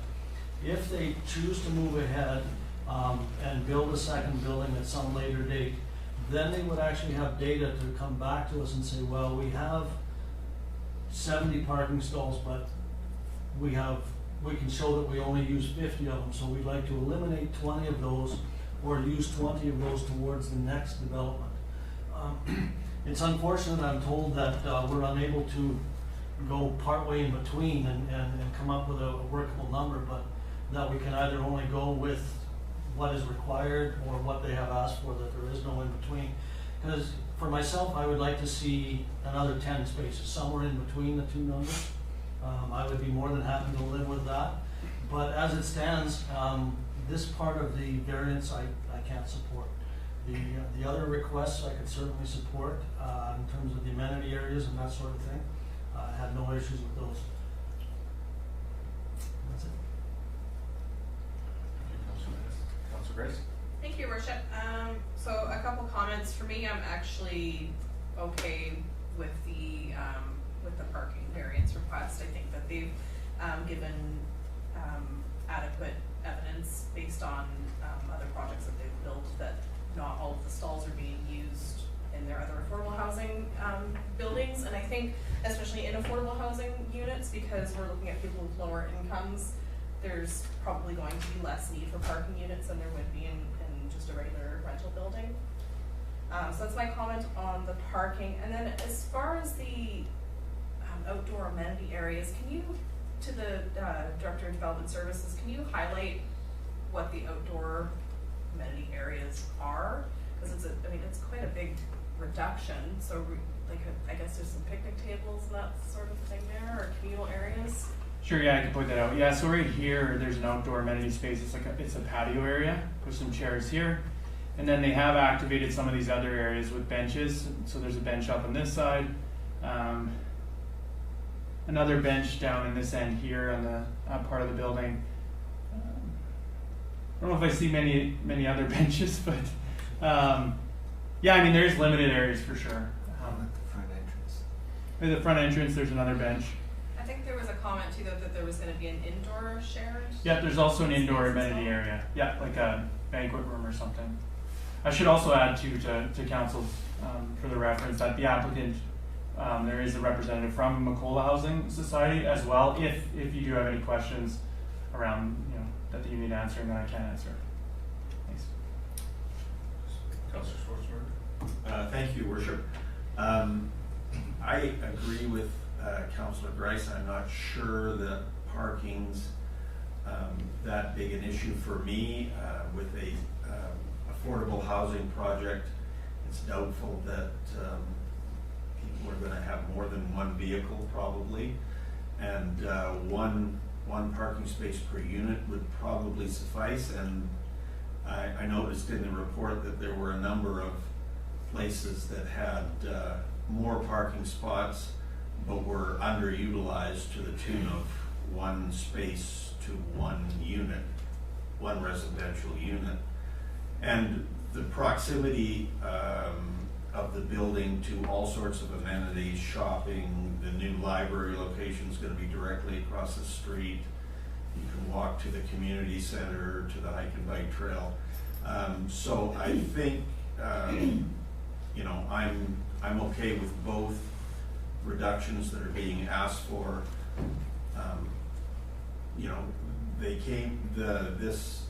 If they choose to move ahead and build a second building at some later date, then they would actually have data to come back to us and say, well, we have 70 parking stalls, but we can show that we only use 50 of them, so we'd like to eliminate 20 of those or use 20 of those towards the next development. It's unfortunate, I'm told, that we're unable to go partway in between and come up with a workable number, but that we can either only go with what is required or what they have asked for, that there is no in between. Because for myself, I would like to see another 10 spaces, somewhere in between the two numbers. I would be more than happy to live with that. But as it stands, this part of the variance I can't support. The other requests I could certainly support in terms of the amenity areas and that sort of thing. I had no issues with those. That's it. Councilor Grace? Thank you, Your Worship. So a couple comments. For me, I'm actually okay with the parking variance request. I think that they've given adequate evidence based on other projects that they've built that not all of the stalls are being used in their other affordable housing buildings. And I think especially in affordable housing units, because we're looking at people with lower incomes, there's probably going to be less need for parking units than there would be in just a regular rental building. So that's my comment on the parking. And then as far as the outdoor amenity areas, can you, to the Director of Development Services, can you highlight what the outdoor amenity areas are? Because it's quite a big reduction, so I guess there's some picnic tables and that sort of thing there, or communal areas? Sure, yeah, I can point that out. Yeah, so right here, there's an outdoor amenity space. It's a patio area. Put some chairs here. And then they have activated some of these other areas with benches. So there's a bench up on this side. Another bench down in this end here on the part of the building. I don't know if I see many other benches, but yeah, I mean, there's limited areas for sure. At the front entrance. At the front entrance, there's another bench. I think there was a comment too that there was going to be an indoor shared. Yeah, there's also an indoor space as amenity well. area. Yeah, like a banquet room or something. I should also add to council for the reference that the applicant, there is a representative from Macola Housing Society as well. If you do have any questions around that you need answering, that I can answer. Thanks. Councillor Schwartzberg? Thank you, Worship. I agree with Councillor Grice. I'm not sure that parking's that big an issue for me. With a affordable housing project, it's doubtful that people are going to have more than one vehicle probably, and one parking space per unit would probably suffice. And I noticed in the report that there were a number of places that had more parking spots but were underutilized to the tune of one space to one unit, one residential unit. And the proximity of the building to all sorts of amenities, shopping, the new library location is going to be directly across the street. You can walk to the community center, to the hike and bike trail. So I think, I'm okay with both reductions that are being asked for.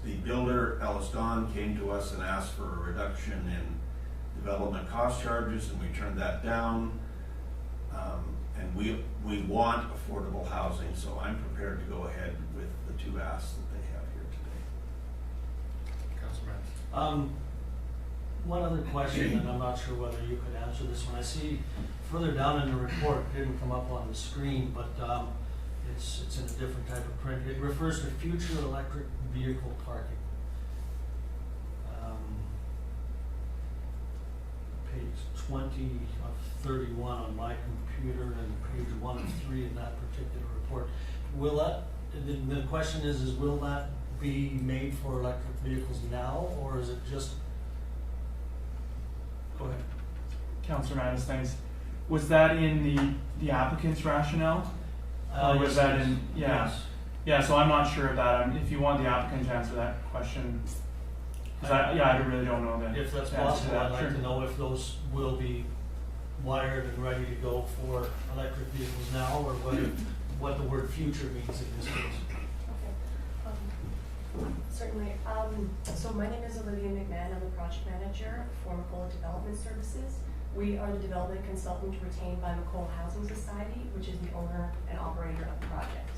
The builder, Ellis Don, came to us and asked for a reduction in development cost charges, and we turned that down. And we want affordable housing, so I'm prepared to go ahead with the two asks that they have here today. Councillor Mance? One other question, and I'm not sure whether you could answer this one. I see further down in the report, it didn't come up on the screen, but it's in a different type of print. It refers to future electric vehicle parking. Page 20 of 31 on my computer and page 1 of 3 in that particular report. Will that, the question is will that be made for electric vehicles now, or is it just, go ahead. Councillor Mattis, thanks. Was that in the applicant's rationale? Or was that in, yeah. Yes. Yeah, so I'm not sure of that. If you want the applicant to answer that question, because I really don't know that. If that's possible, I'd like to know if those will be wired and ready to go for electric vehicles now, or what the word future means in this case. Okay. Certainly. So my name is Olivia McMahon. I'm the project manager for Macola Development Services. We are the development consultant retained by Macola Housing Society, which is the owner and operator of the project.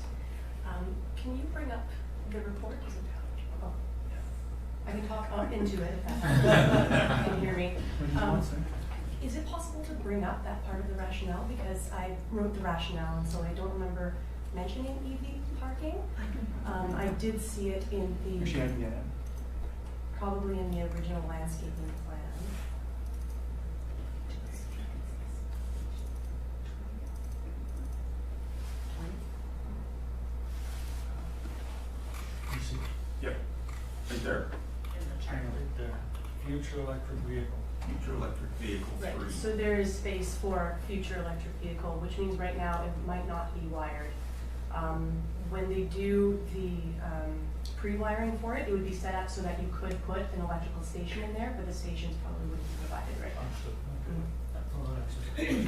Can you bring up the report? Oh. I can talk into it if that can hear me. Is it possible to bring up that part of the rationale? Because I wrote the rationale, and so I don't remember mentioning EV parking. I did see it in the, Actually, I can get it. probably in the original landscaping plan. You see, Yep, right there. right there, future electric vehicle. Future electric vehicle 3. Right, so there is space for future electric vehicle, which means right now it might not be wired. When they do the pre-wiring for it, it would be set up so that you could put an electrical station in there, but the stations probably wouldn't be provided right now. Understood. Okay. Mm. Well, that's-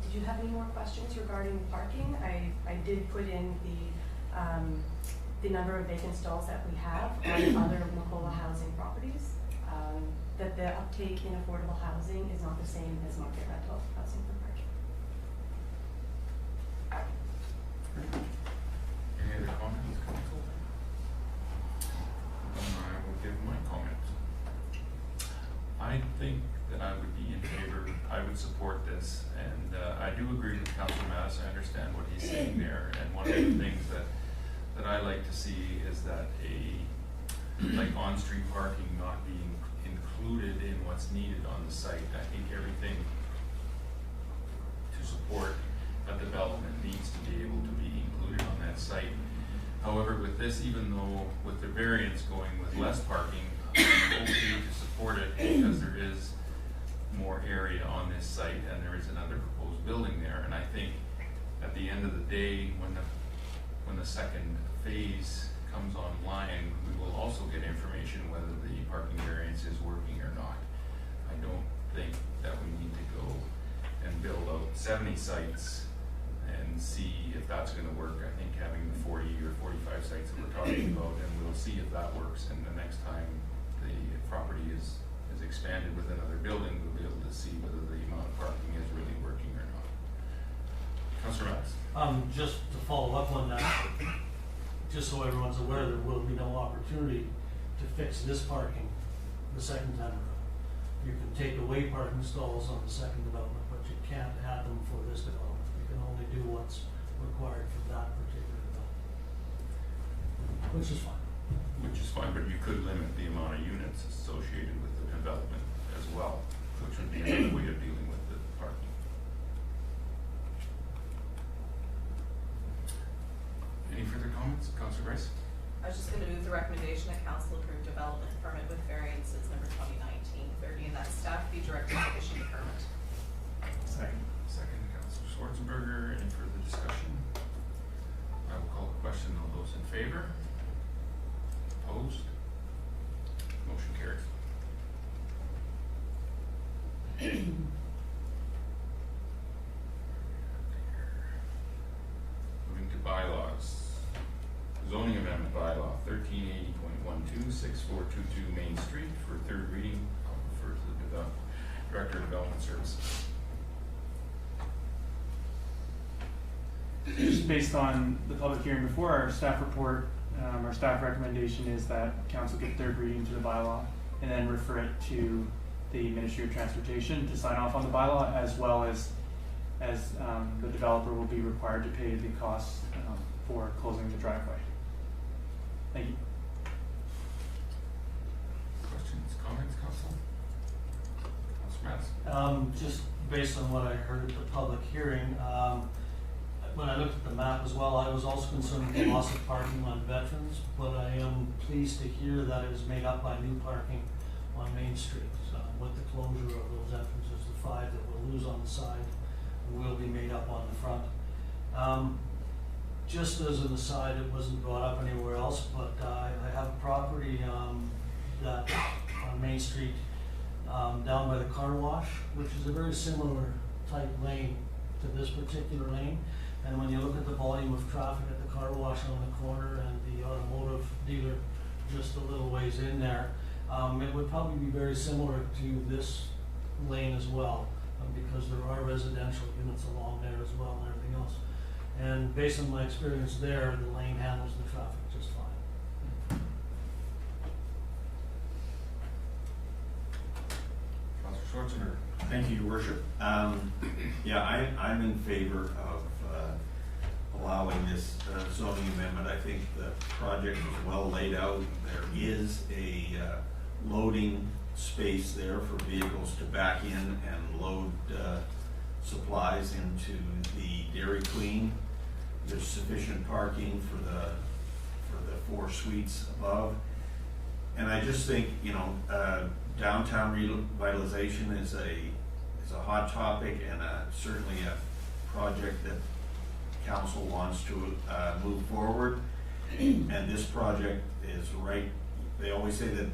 Did you have any more questions regarding parking? I did put in the number of vacant stalls that we have on other Macola housing properties. That the uptake in affordable housing is not the same as market rental housing for parking. Any other comments, council? I will give my comments. I think that understand what he's saying there, and one of the things that I like to see is that like on-street parking not being included in what's needed on the site. I think everything to support a development needs to be able to be included on that site. However, with this, even though with the variance going with less parking, I'm okay to support it because there is more area on this site and there is another proposed building there. And I think at the end of the day, when the second phase comes online, we will also get information whether the parking variance is working or not. I don't think that we need to go and build out 70 sites and see if that's going to work. I think having the 40 or 45 sites that we're talking about, and we'll see if that works. And the next time the property is expanded with another building, we'll be able to see whether the amount of parking is really working or not. Councillor Matz. Just to follow up on that, just so everyone's aware, there will be no opportunity to fix this parking the second time around. You can take away parking stalls on the second development, but you can't add them for this development. You can only do what's required for that particular development, which is fine. Which is fine, but you could limit the amount of units associated with the development as well, which would be another way of dealing with the parking. Any further comments? Councillor Rice? I was just going to move the recommendation that council approve development permit with variances number 2019-30 and that staff be directed to issue the permit. Second. Second, Councillor Schwarzenberger. Any further discussion? I will call the question. All those in favor? Opposed? Motion carries. Moving to bylaws. Zoning amendment bylaw 1380.12 6422 Main Street for third reading. I'll refer to the Director of Development Services. Just based on the public hearing before, our staff report, our staff recommendation is that council give third reading to the bylaw and then refer it to the Ministry of Transportation to sign off on the bylaw, as well as the developer will be required to pay the costs for closing the driveway. Thank you. Questions, comments, Council? Councilor Matz? Just based on what I heard at the public hearing, when I looked at the map as well, I was also concerned with the loss of parking on Veterans, but I am pleased to hear that it is made up by new parking on Main Street. So with the closure of those entrances, the 5 that we'll lose on the side will be made up on the front. Just as an aside, it wasn't brought up anywhere else, but I have a property that on Main Street down by the car wash, which is a very similar type lane to this particular lane. And when you look at the volume of traffic at the car wash on the corner and the automotive dealer just a little ways in there, it would probably be very similar to this lane as well, because there are residential units along there as well and everything else. And based on my experience there, the lane handles the traffic just fine. Councillor Schwarzenberger. Thank you, Your Worship. Yeah, I'm in favor of allowing this zoning amendment. I think the project is well laid out. There is a loading space there for vehicles to back in and load supplies into the Dairy Queen. There's sufficient parking for the 4 suites above. And I just think, you know, downtown revitalization is a hot topic and certainly a project that council wants to move forward. And this project is right. They always say that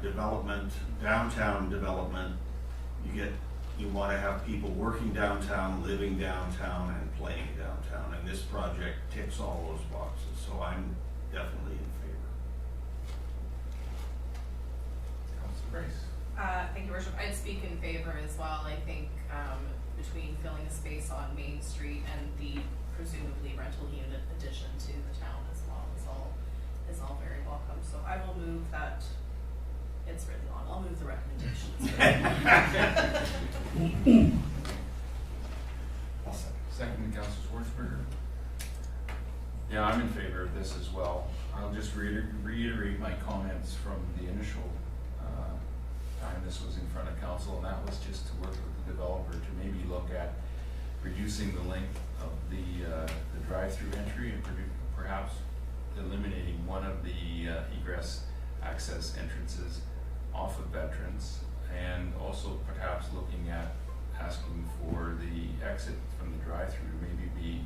development, downtown development, you want to have people working downtown, living downtown, and playing downtown. And this project ticks all those boxes. So I'm definitely in favor. Councillor Rice. Thank you, Worship. I'd speak in favor as well. I think between filling a space on Main Street and the presumably rental unit addition to the town as well is all very welcome. So I will move that. It's written on. I'll move the recommendations. Second, Councillor Schwarzenberger. I'm in favor of this as well. I'll just reiterate my comments from the initial time this was in front of council, and that was just to work with the developer to maybe look at reducing the length of the drive-through entry and perhaps eliminating one of the egress access entrances off of Veterans, and also perhaps looking at asking for the exit from the drive-through to maybe be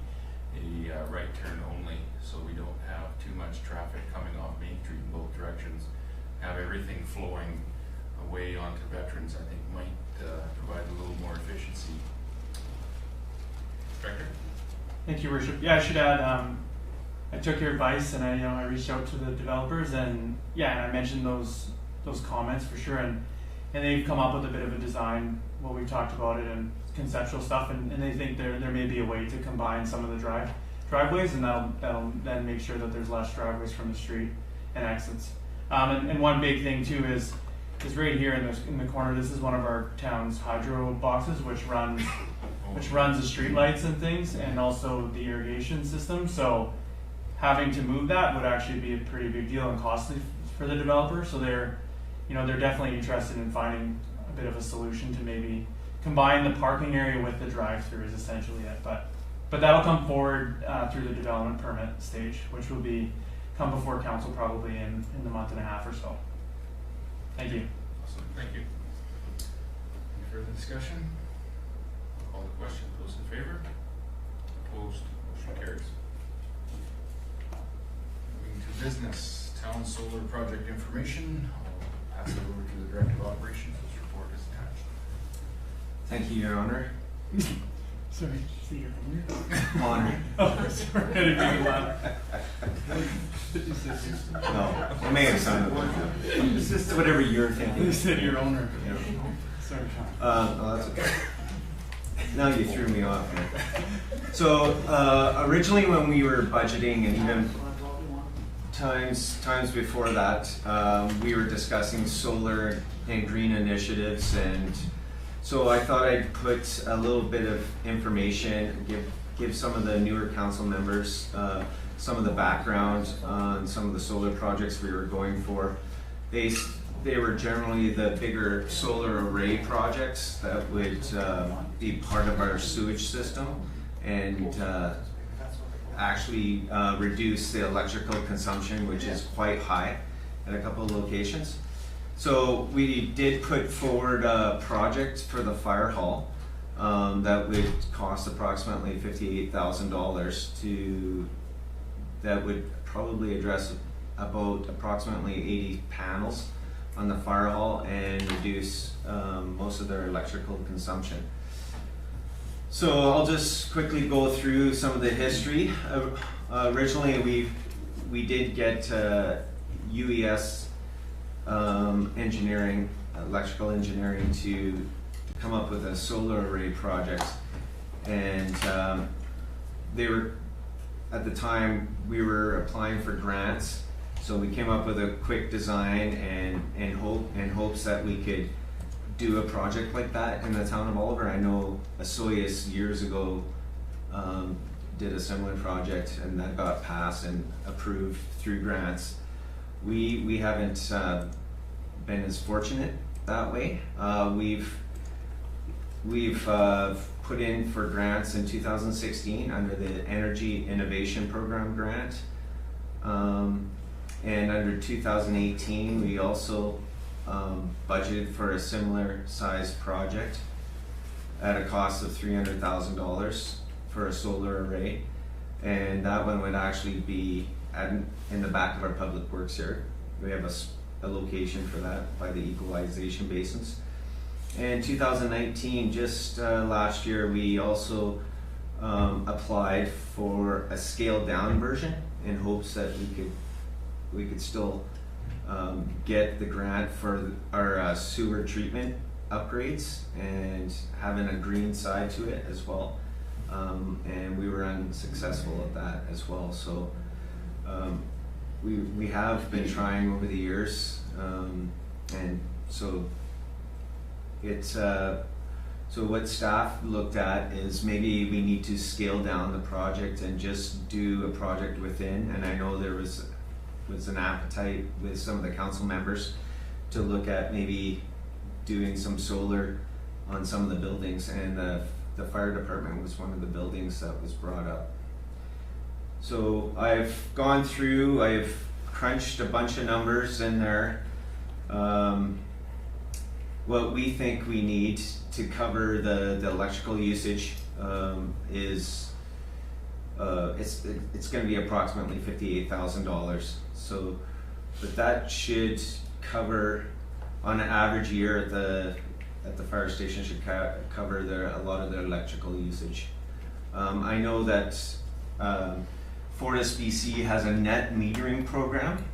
a right turn only, so we don't have too much traffic coming off Main Street in both directions. Have everything flowing away onto Veterans, I think might provide a little more efficiency. Director? Thank you, Worship. Yeah, I should add, I took your advice and I reached out to the developers, and yeah, I mentioned those comments for sure, and they've come up with a bit of a design, what we've talked about it, and conceptual stuff, and they think there may be a way to combine some of the driveways, and that'll then make sure that there's less driveways from the street and exits. And one big thing too is right here in the corner. This is one of our town's hydro boxes, which runs the street lights and things, and also the irrigation system. So having to move that would actually be a pretty big deal and costly for the developer. So they're definitely interested in finding a bit of a solution to maybe combine the parking area with the drive-through is essentially it. But that'll come forward through the development permit stage, which will come before council probably in the month and a half or so. Thank you. Awesome, thank you. Any further discussion? I'll call the question. Those in favor? Opposed? Motion carries. Moving to business, town solar project information. I'll pass it over to the Director of Operations. His report is attached. Thank you, Your Honor. Sorry, see your Honor. Oh, sorry, I didn't mean to laugh. No, I may have sounded like that. It's just whatever you're thinking. You said your owner. Yeah. Sorry, Sean. Oh, that's okay. Now you threw me off here. So originally when we were budgeting, and even times before that, we were discussing solar and green initiatives, and so I thought I'd put a little bit of information, give some of the newer council members some of the background on some of the solar projects we were going for. They were generally the bigger solar array projects that would be part of our sewage system and actually reduce the electrical consumption, which is quite high at a couple of locations. So we did put forward a project for the fire hall that would cost approximately $58,000 that would probably address about approximately 80 panels on the fire hall and reduce most of their electrical consumption. So I'll just quickly go through some of the history. Originally we did get UES engineering, electrical engineering, to come up with a solar array project, and they were, at the time we were applying for grants, so we came up with a quick design and hopes that we could do a project like that in the town of Oliver. I know Osoyoos years ago did a similar project, and that got passed and approved through grants. We haven't been as fortunate that way. We've put in for grants in 2016 under the Energy Innovation Program grant, and under 2018 we also budgeted for a similar size project at a cost of $300,000 for a solar array, and that one would actually be in the back of our public works here. We have a location for that by the equalization basins. In 2019, just last year, we also applied for a scaled down version in hopes that we could still get the grant for our sewer treatment upgrades and having a green side to it as well. And we were unsuccessful at that as well. So we have been trying over the years, and so it's So what staff looked at is maybe we need to scale down the project and just do a project within, and I know there was an appetite with some of the council members to look at maybe doing some solar on some of the buildings, and the fire department was one of the buildings that was brought up. So I've gone through, I've crunched a bunch of numbers in there. What we think we need to cover the electrical usage is it's going to be approximately $58,000. So, but that should cover, on an average year at the fire station, should cover a lot of their electrical usage. I know that Fortis BC has a net metering program.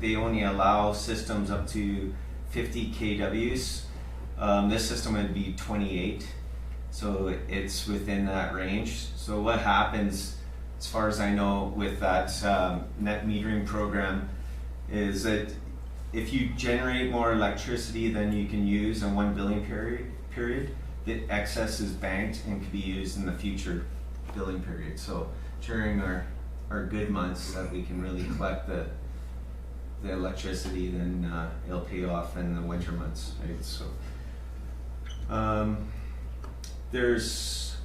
They only allow systems up to 50 kWs. This system would be 28, so it's within that range. So what happens, as far as I know, with that net metering program is that if you generate more electricity than you can use in one billing period, the excess is banked and can be used in the future billing period. So during our good months that we can really collect the electricity, then it'll pay off in the winter months, right? So there's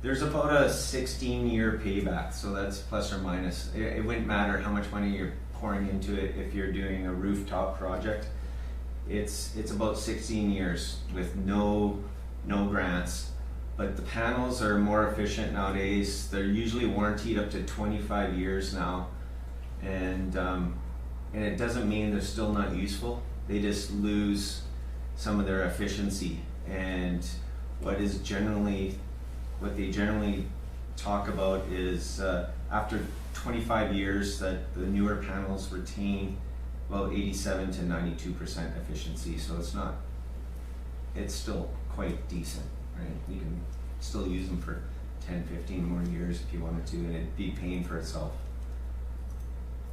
about a 16-year payback, so that's plus or minus. It wouldn't matter how much money you're pouring into it if you're doing a rooftop project. It's about 16 years with no grants. But the panels are more efficient nowadays. They're usually warranted up to 25 years now, and it doesn't mean they're still not useful. They just lose some of their efficiency. And what they generally talk about is after 25 years that the newer panels retain about 87 to 92% efficiency. So it's still quite decent, right? You can still use them for 10, 15 more years if you wanted to, and it'd be paying for itself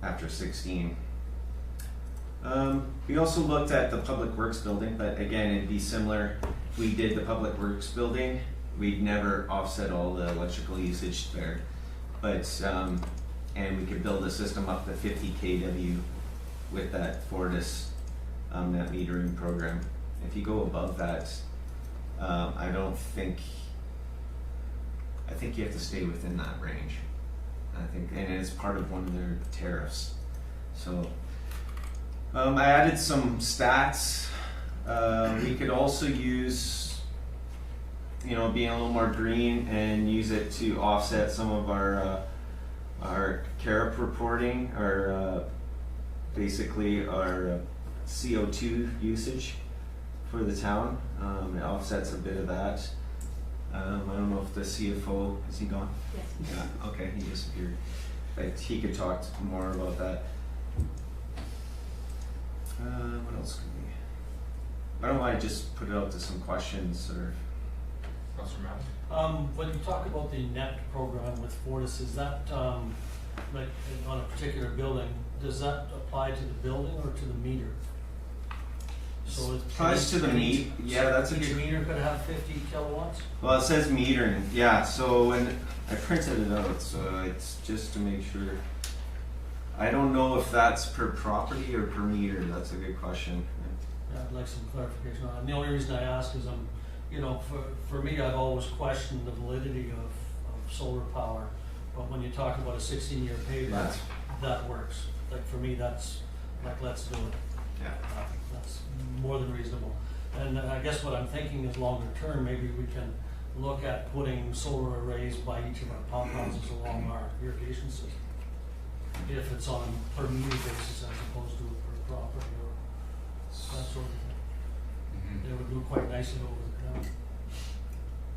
after 16. We also looked at the Public Works building, but again, it'd be similar. If we did the Public Works building, we'd never offset all the electrical usage there. But, and we could build a system up to 50 kW with that Fortis net metering program. If you go above that, I think you have to stay within that range. And it's part of one of their tariffs. So I added some stats. We could also use, being a little more green and use it to offset some of our CAREP reporting, or basically our CO2 usage for the town. It offsets a bit of that. I don't know if the CFO, is he gone? Yes. Yeah, okay, he disappeared. But he could talk more about that. What else could we? Why don't I just put it out to some questions, or? Councilor Madden? When you talk about the net program with Fortis, is that like on a particular building, does that apply to the building or to the meter? So it applies to the meter. Yeah, that's a each good. meter could have 50 kilowatts? Well, it says metering. Yeah, so when I printed it out, so it's just to make sure. I don't know if that's per property or per meter. That's a good question. Yeah, I'd like some clarification on it. And the only reason I ask is for me, I've always questioned the validity of solar power. But when you talk about a 16-year payback, that works. Like for me, that's like, let's do it. Yeah. That's more than reasonable. And I guess what I'm thinking is longer term, maybe we can look at putting solar arrays by each of our pump houses along our irrigation system. If it's on a per meter basis as opposed to a per property or that sort of thing. It would do quite nicely over the ground.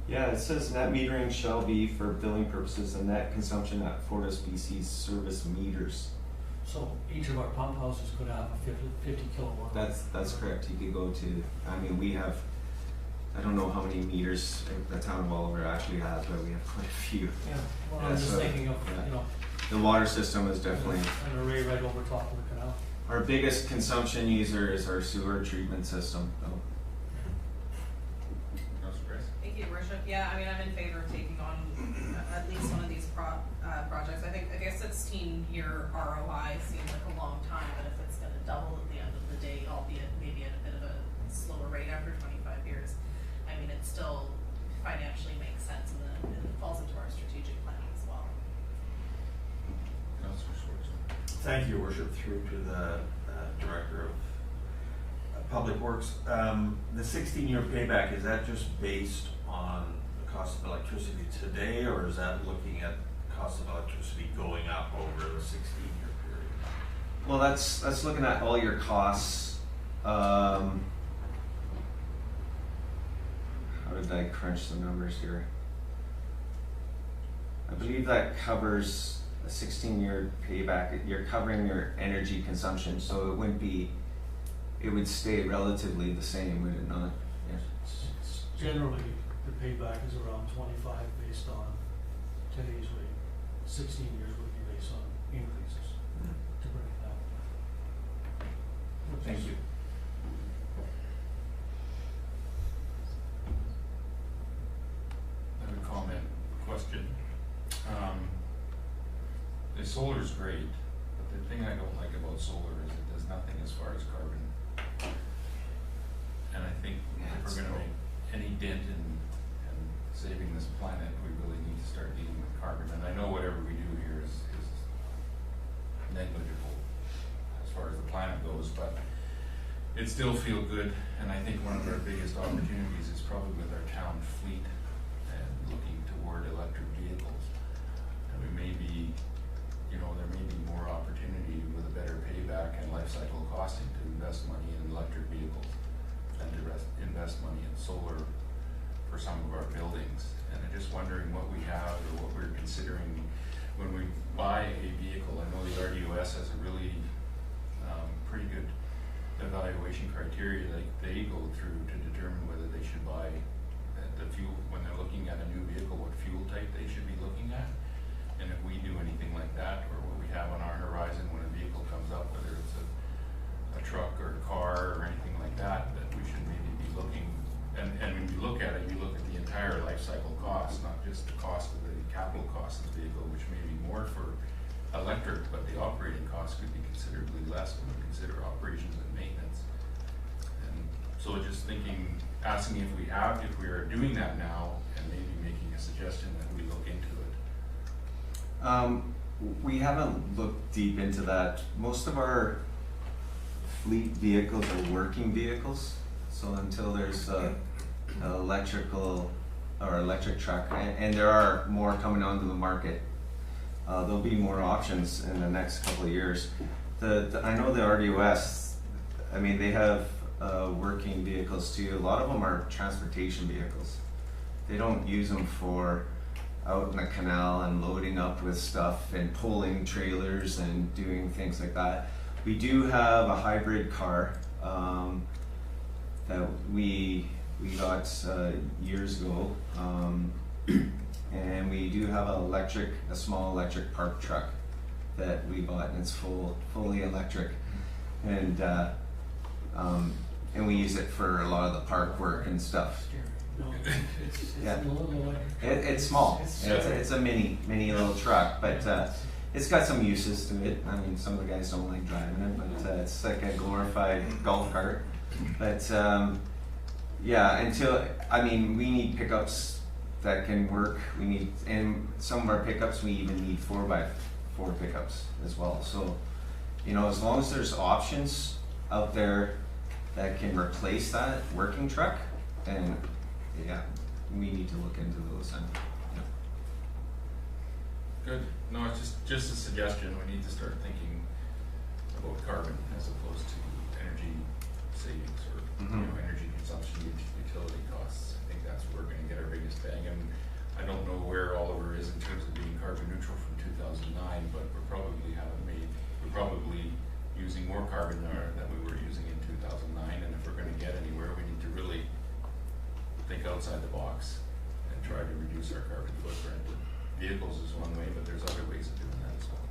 Yeah, it says net metering shall be for billing purposes the net consumption at Fortis BC's service meters. So each of our pump houses could have a 50 kilowatt. That's correct. You could go to, we have, I don't know how many meters the town of Oliver actually has, but we have quite a few. Yeah, well, I'm just thinking of, the water system is definitely an array right over top of the canal. Our biggest consumption user is our sewer treatment system, though. Councilor Grace? Thank you, Worship. Yeah, I mean, I'm in favor of taking on at least one of these projects. I guess 16-year ROI seems like a long time, but if it's gonna double at the end of the day, albeit maybe at a bit of a slower rate after 25 years, I mean, it still financially makes sense and then it falls into our strategic plan as well. Councilor Schwartz. Thank you, Worship, through to the Director of Public Works. The 16-year payback, is that just based on the cost of electricity today, or is that looking at cost of electricity going up over the 16-year period? Well, that's looking at all your costs. How did I crunch the numbers here? I believe that covers a 16-year payback. You're covering your energy consumption, so it wouldn't be, it would stay relatively the same, would it not? Yeah. Generally, the payback is around 25 based on today's rate. 16 years would be based on increases to bring it down. Thank you. I have a comment, question. The solar is great, but the thing I don't like about solar is it does nothing as far as carbon. And I think if we're gonna make any dent in saving this planet, we really need to start dealing with carbon. And I know whatever we do here is negligible as far as the planet goes, but it still feels good. And I think one of our biggest opportunities is probably with our town fleet and looking toward electric vehicles. And we may be, you know, there may be more opportunity with a better payback and life cycle costing to invest money in electric vehicles than to invest money in solar for some of our buildings. And I'm just wondering what we have or what we're considering when we buy a vehicle. I know the RDOS has a really pretty good evaluation criteria that they go through to determine whether they should buy the fuel, when they're looking at a new vehicle, what fuel type they should be looking at. And if we do anything like that, or what we have on our horizon when a vehicle comes up, whether it's a truck or a car or anything like that, that we should maybe be looking, and when you look at it, you look at the entire life cycle cost, not just the cost of the capital cost of the vehicle, which may be more for electric, but the operating cost could be considerably less when we consider operations and maintenance. And so just thinking, asking if we are doing that now, and maybe making a suggestion that we look into it. We haven't looked deep into that. Most of our fleet vehicles are working vehicles, so until there's an electrical or electric truck, and there are more coming onto the market, there'll be more options in the next couple of years. I know the RDOS, I mean, they have working vehicles too. A lot of them are transportation vehicles. They don't use them for out in the canal and loading up with stuff and pulling trailers and doing things like that. We do have a hybrid car that we got years ago, and we do have a small electric park truck that we bought, and it's fully electric, and we use it for a lot of the park work and stuff. No, it's Yeah. a little electric. It's small. It's a mini little truck, but it's got some uses to it. I mean, some of the guys don't like driving it, but it's like a glorified golf cart. But yeah, we need pickups that can work. And some of our pickups, we even need 4x4 pickups as well. So, you know, as long as there's options out there that can replace that working truck, then yeah, we need to look into those. Yeah. Good. No, it's just a suggestion. We need to start thinking about carbon as opposed to energy savings or energy consumption, utility costs. I think that's where we're going to get our biggest bang. And I don't know where Oliver is in terms of being carbon neutral from 2009, but we're probably using more carbon than we were using in 2009. And if we're going to get anywhere, we need to really think outside the box and try to reduce our carbon footprint. Vehicles is one way, but there's other ways of doing that as well.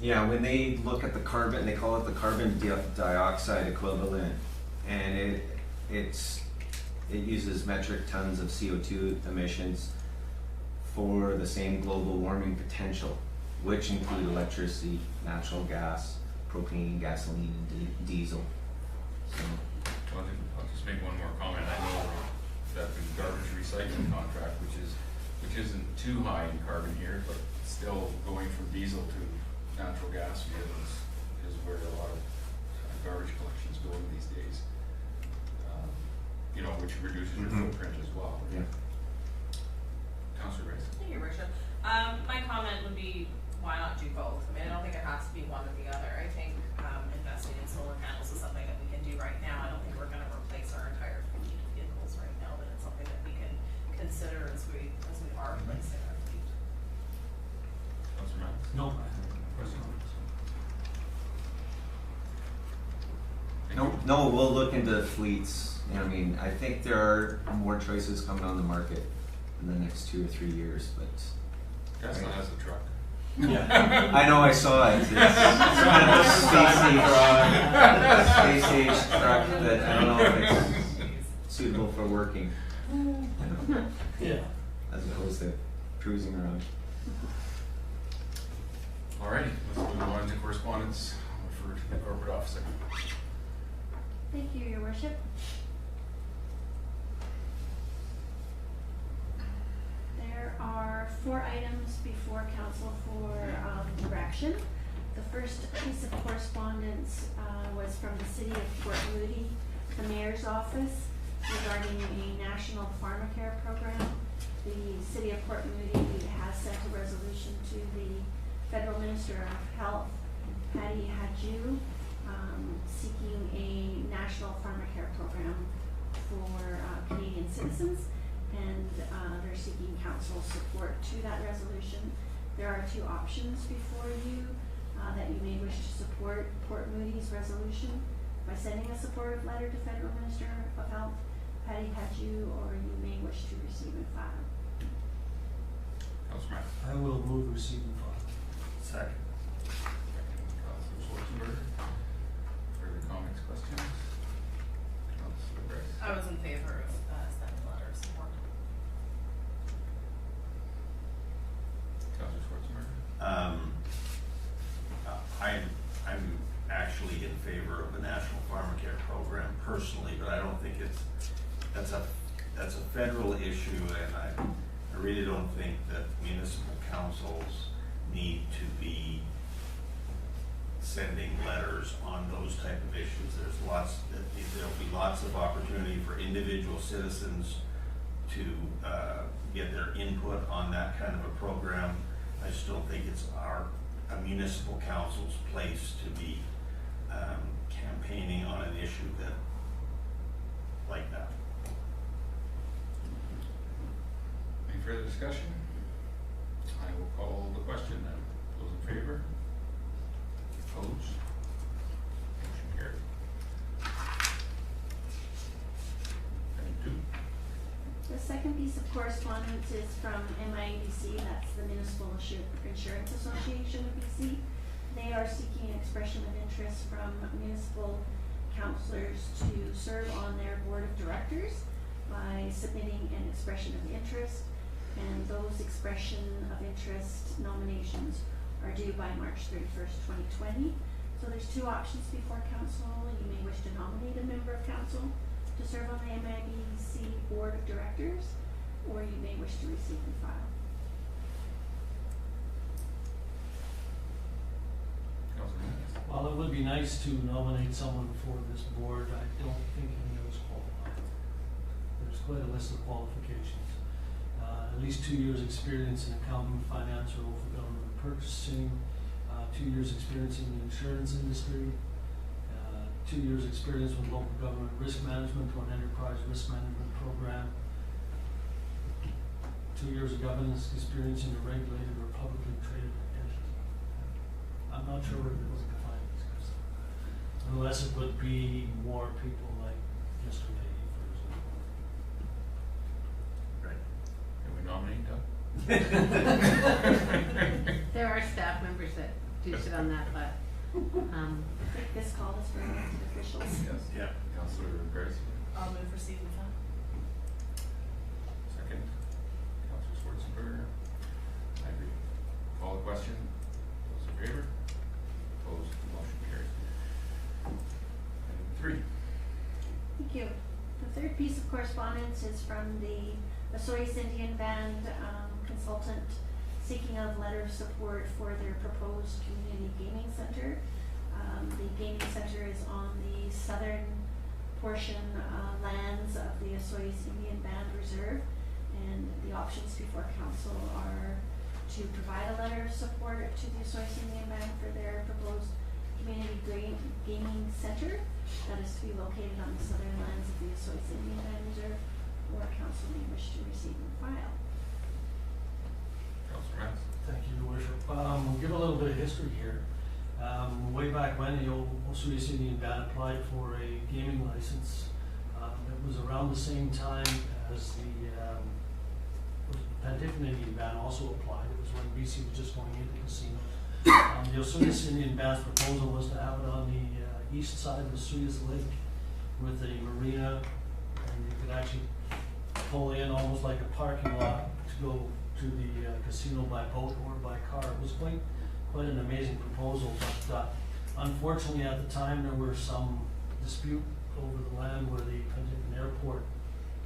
Yeah, when they look at the carbon, they call it the carbon dioxide equivalent, and it's it uses metric tons of CO2 emissions for the same global warming potential, which include electricity, natural gas, propane, gasoline, and diesel. So, Well, I'll just make one more comment. I know that the garbage recycling contract, which isn't too high in carbon here, but still going from diesel to natural gas vehicles is where a lot of garbage collections go these days. You know, which reduces your footprint as well. yeah. Councillor Rice. Thank you, Your Worship. My comment would be, why not do both? I mean, I don't think it has to be one or the other. I think investing in solar panels is something that we can do right now. I don't think we're going to replace our entire fleet of vehicles right now, but it's something that we can consider as we are replacing our fleet. Councillor Matt. No. No, we'll look into fleets. I mean, I think there are more choices coming on the market in the next 2 or 3 years, but Tesla has a truck. yeah. I know, I saw it. It's kind of a space age truck that I don't know if it's suitable for working. Yeah. As opposed to cruising around. Alrighty, let's move on to correspondence. I'll refer to the corporate officer. Thank you, Your Worship. There are 4 items before council for direction. The first piece of correspondence was from the City of Port Moody, the Mayor's Office, regarding a national pharmacare program. The City of Port Moody has sent a resolution to the Federal Minister of Health, Patty Hadju, seeking a national pharmacare program for Canadian citizens, and they're seeking council support to that resolution. There are 2 options before you that you may wish to support Port Moody's resolution by sending a supportive letter to Federal Minister of Health, Patty Hadju, or you may wish to receive and file. Councillor Matt. I will move receive and file. Second. Councillor Schwarzenberg. Further comments, questions? Councillor Rice. I was in favor of sending a letter of support. Councillor Schwarzenberg. I'm actually in favor of the National Pharmacare Program personally, but I don't think that's a federal issue, and I really don't think that municipal councils need to be sending letters on those type of issues. There'll be lots of opportunity for individual citizens to get their input on that kind of a program. I just don't think it's a municipal council's place to be campaigning on an issue like that. Any further discussion? I will call the question then. Those in favor? Opposed? Motion carried. Item 2. The second piece of correspondence is from MIABC, that's the Municipal Insurance Association of BC. They are seeking an expression of interest from municipal councillors to serve on their board of directors by submitting an expression of interest, and those expression of interest nominations are due by March 31st, 2020. So there's 2 options before council. You may wish to nominate a member of council to serve on the MIBC board of directors, or you may wish to receive and file. Well, it would be nice to nominate someone for this board. I don't think any of us qualify. There's quite a list of qualifications. At least 2 years experience in accounting, finance, or local government purchasing, 2 years experience in the insurance industry, 2 years experience with local government risk management or an enterprise risk management program, 2 years of governance experience in a regulated or publicly traded entity. I'm not sure where it was defined, unless it would be more people like Mr. Leahy, for example. Right. Can we nominate Doug? There are staff members that do sit on that, but This call is for elected officials. Yes. Yeah. Councillor Grace. I'll move receive and file. Second, Councilor Schwarzenberger. I agree. Call the question. Those in favor? Opposed? Motion carries. Item 3. Thank you. The third piece of correspondence is from the Osoyoos Indian Band consultant seeking a letter of support for their proposed community gaming center. The gaming center is on the southern portion lands of the Osoyoos Indian Band Reserve, and the options before council are to provide a letter of support to the Osoyoos Indian Band for their proposed community gaming center that is to be located on the southern lands of the Osoyoos Indian Band Reserve, or council may wish to receive and file. Councilor Matz. Thank you, Your Worship. We'll give a little bit of history here. Way back when the old Osoyoos Indian Band applied for a gaming license, it was around the same time as the Penticton Indian Band also applied. It was when BC was just going into casinos. The Osoyoos Indian Band's proposal was to have it on the east side of the Osoyoos Lake with a marina, and you could actually pull in almost like a parking lot to go to the casino by boat or by car. It was quite an amazing proposal, but unfortunately at the time there were some dispute over the land where the Penticton Airport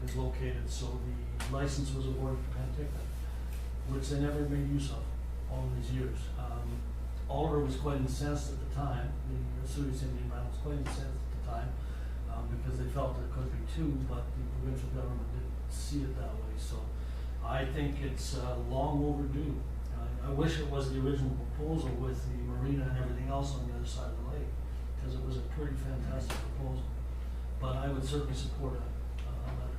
is located, so the license was awarded to Penticton, which they never made use of all these years. Oliver was quite incensed at the time, the Osoyoos Indian Band was quite incensed at the time, because they felt there could be two, but the provincial government didn't see it that way. So I think it's long overdue. I wish it was the original proposal with the marina and everything else on the other side of the lake, because it was a pretty fantastic proposal. But I would certainly support a letter.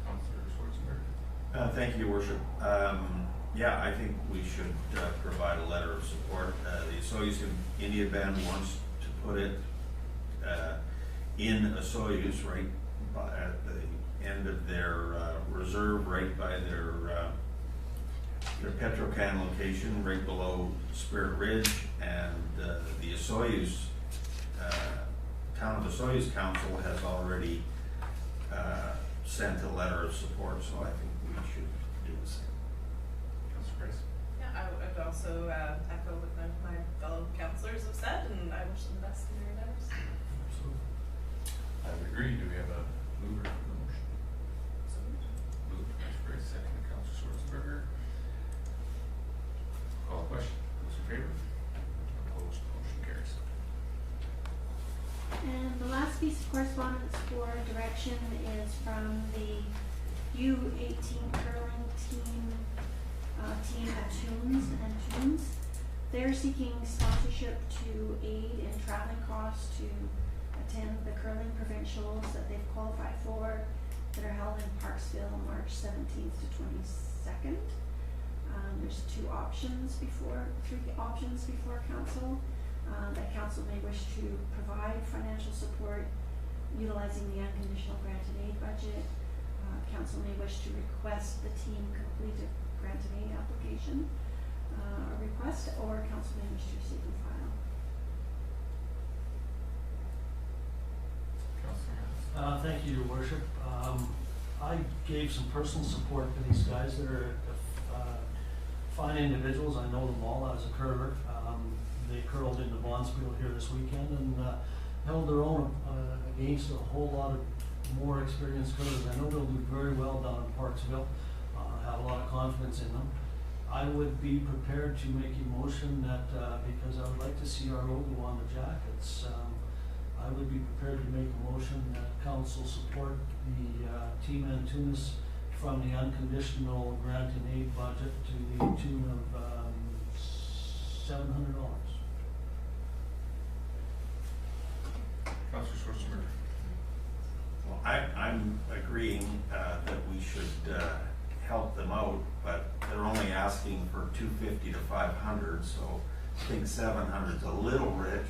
Councilor Schwarzenberger. Thank you, Your Worship. Yeah, I think we should provide a letter of support. The Osoyoos Indian Band wants to put it in Osoyoos, right at the end of their reserve, right by their Petrocan location, right below Spirit Ridge, and the Osoyoos Town of Osoyoos Council has already sent a letter of support, so I think we should do the same. Councilor Price. Yeah, I would also echo what my fellow councillors have said, and I wish them the best in their endeavors. I would agree. Do we have a mover for the motion? Moved, Councilor Price, second, Councilor Schwarzenberger. Call the question. Those in favor? Opposed? Motion carries. And the last piece of correspondence for direction is from the U18 curling team at Tunes. They're seeking sponsorship to aid in traveling costs to attend the curling provincials that they've qualified for that are held in Parksville March 17th to 22nd. There's three options before council. That council may wish to provide financial support utilizing the unconditional grant and aid budget. Council may wish to request the team complete a grant and aid application request, or council may wish to receive and file. Councilor. Thank you, Your Worship. I gave some personal support to these guys. They're fine individuals. I know them all as a curler. They curled into Bonspiel here this weekend and held their own against a whole lot of more experienced curlers. I know they'll do very well down in Parksville. Have a lot of confidence in them. I would be prepared to make a motion that, because I would like to see our logo on the jackets, I would be prepared to make a motion that council support the Team Antunes from the unconditional grant and aid budget to the tune of $700. Councilor Schwarzenberger. Well, I'm agreeing that we should help them out, but they're only asking for $250 to $500, so I think 700 is a little rich.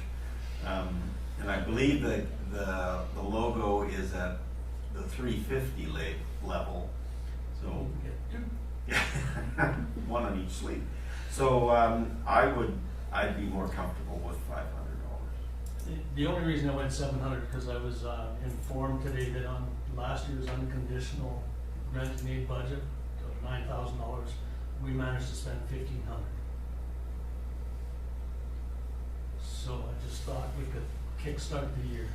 And I believe that the logo is at the 350 level, so yeah, one on each sleeve. So I'd be more comfortable with $500. The only reason I went 700 because I was informed today that on last year's unconditional grant and aid budget of $9,000, we managed to spend $1,500. So I just thought we could kickstart the year.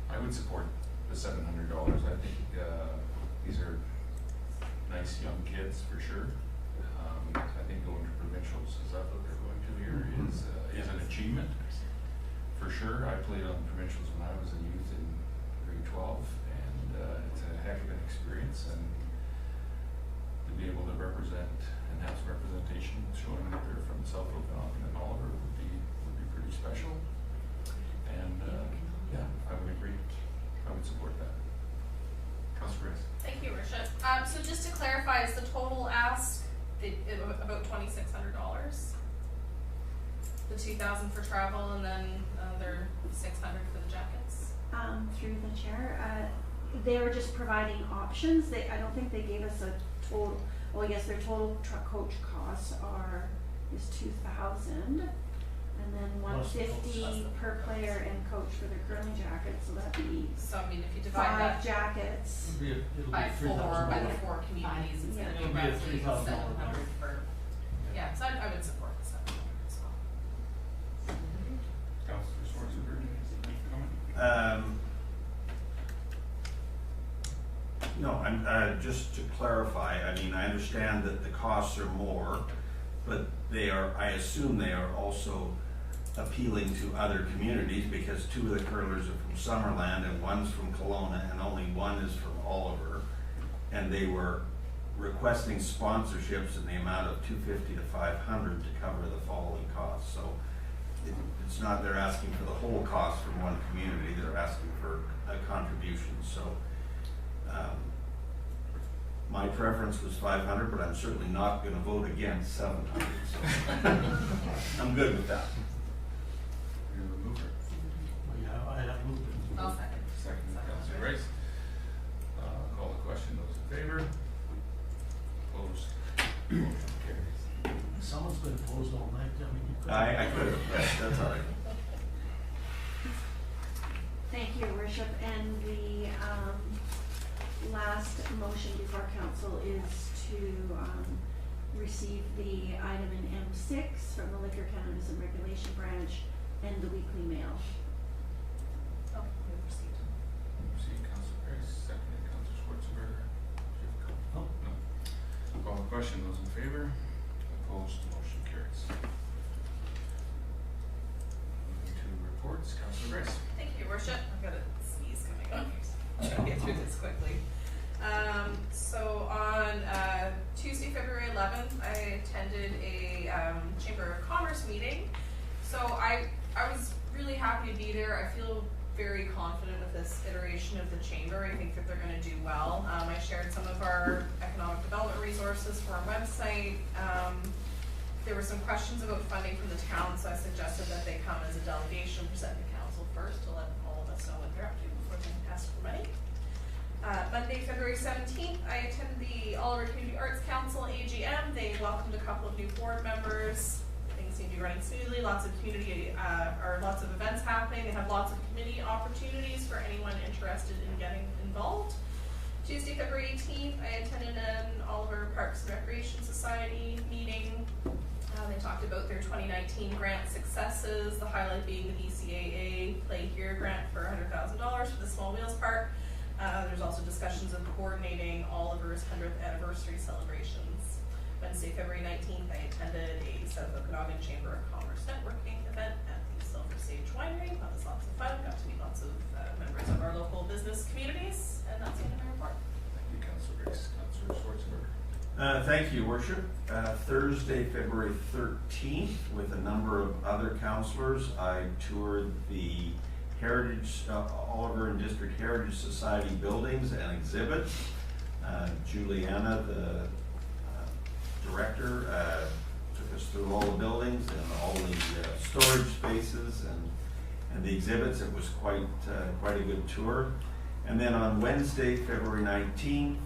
I would support the $700. I think these are nice young kids for sure. I think going to provincials, is that what they're going to here, is an achievement for sure. I played on provincials when I was a youth in grade 12, and it's a heck of an experience. And to be able to represent and have some representation showing that they're from South Okanagan and Oliver would be pretty special. And yeah, I would agree. I would support that. Councilor Rice. Thank you, Worship. So just to clarify, is the total ask about $2,600? The $2,000 for travel and then another $600 for the jackets? Through the chair, they were just providing options. I don't think they gave us a total. Well, I guess their total truck coach costs is $2,000, and then $150 per player and coach for their curling jackets. So that'd be So I mean, if you divide 5 that jackets. It'll by be 4, by the $3,000. 4 communities, it's Yeah. gonna It'll be be a roughly $3,000 $700 per. Yeah, so I would support the $700 as well. Councilor Schwarzenberg, any comment? No, I'm, just to clarify, I mean, I understand that the costs are more, but I assume they are also appealing to other communities, because 2 of the curlers are from Summerland and 1's from Kelowna and only 1 is from Oliver. And they were requesting sponsorships in the amount of $250 to $500 to cover the following costs. So it's not they're asking for the whole cost from one community, they're asking for a contribution. So my preference was 500, but I'm certainly not going to vote against 700. So I'm good with that. You're the mover. Yeah, I have moved it. I'll second. Second, Councilor Rice. Call the question. Those in favor? Opposed? Motion carries. Someone's been opposed all night. I mean, you could. I could have, that's all right. Thank you, Your Worship. And the last motion before council is to receive the item in M6 from the Liquor Cannabis and Regulation Branch and the weekly mail. Oh, we received. See, Councilor Rice, seconded Councilor Schwarzenberg. Do you have a comment? No. No. Call the question. Those in favor? Opposed? Motion carries. Moving to reports. Councilor Rice. Thank you, Your Worship. I've got a sneeze coming on. I'll try to get through this quickly. So on Tuesday, February 11th, I attended a Chamber of Commerce meeting. So I was really happy to be there. I feel very confident with this iteration of the Chamber. I think that they're going to do well. I shared some of our economic development resources for our website. There were some questions about funding from the town, so I suggested that they come as a delegation, present to council first to let all of us know what they're up to before they ask for money. Monday, February 17th, I attended the Oliver Community Arts Council AGM. They welcomed a couple of new board members. Things seem to be running smoothly. Lots of community, or lots of events happening. They have lots of committee opportunities for anyone interested in getting involved. Tuesday, February 18th, I attended an Oliver Parks and Recreation Society meeting. They talked about their 2019 grant successes, the highlight being the BCAA Play Here grant for $100,000 for the Small Wheels Park. There's also discussions of coordinating Oliver's 100th anniversary celebrations. Wednesday, February 19th, I attended a South Okanagan Chamber of Commerce networking event at the Silver Sage Winery. That was lots of fun. Got to meet lots of members of our local business communities, and that's the end of my report. Thank you, Councilor Rice. Councilor Schwarzenberg. Thank you, Worship. Thursday, February 13th, with a number of other councillors, I toured the Oliver and District Heritage Society buildings and exhibits. Juliana, the director, took us through all the buildings and all the storage spaces and the exhibits. It was quite a good tour. And then on Wednesday, February 19th,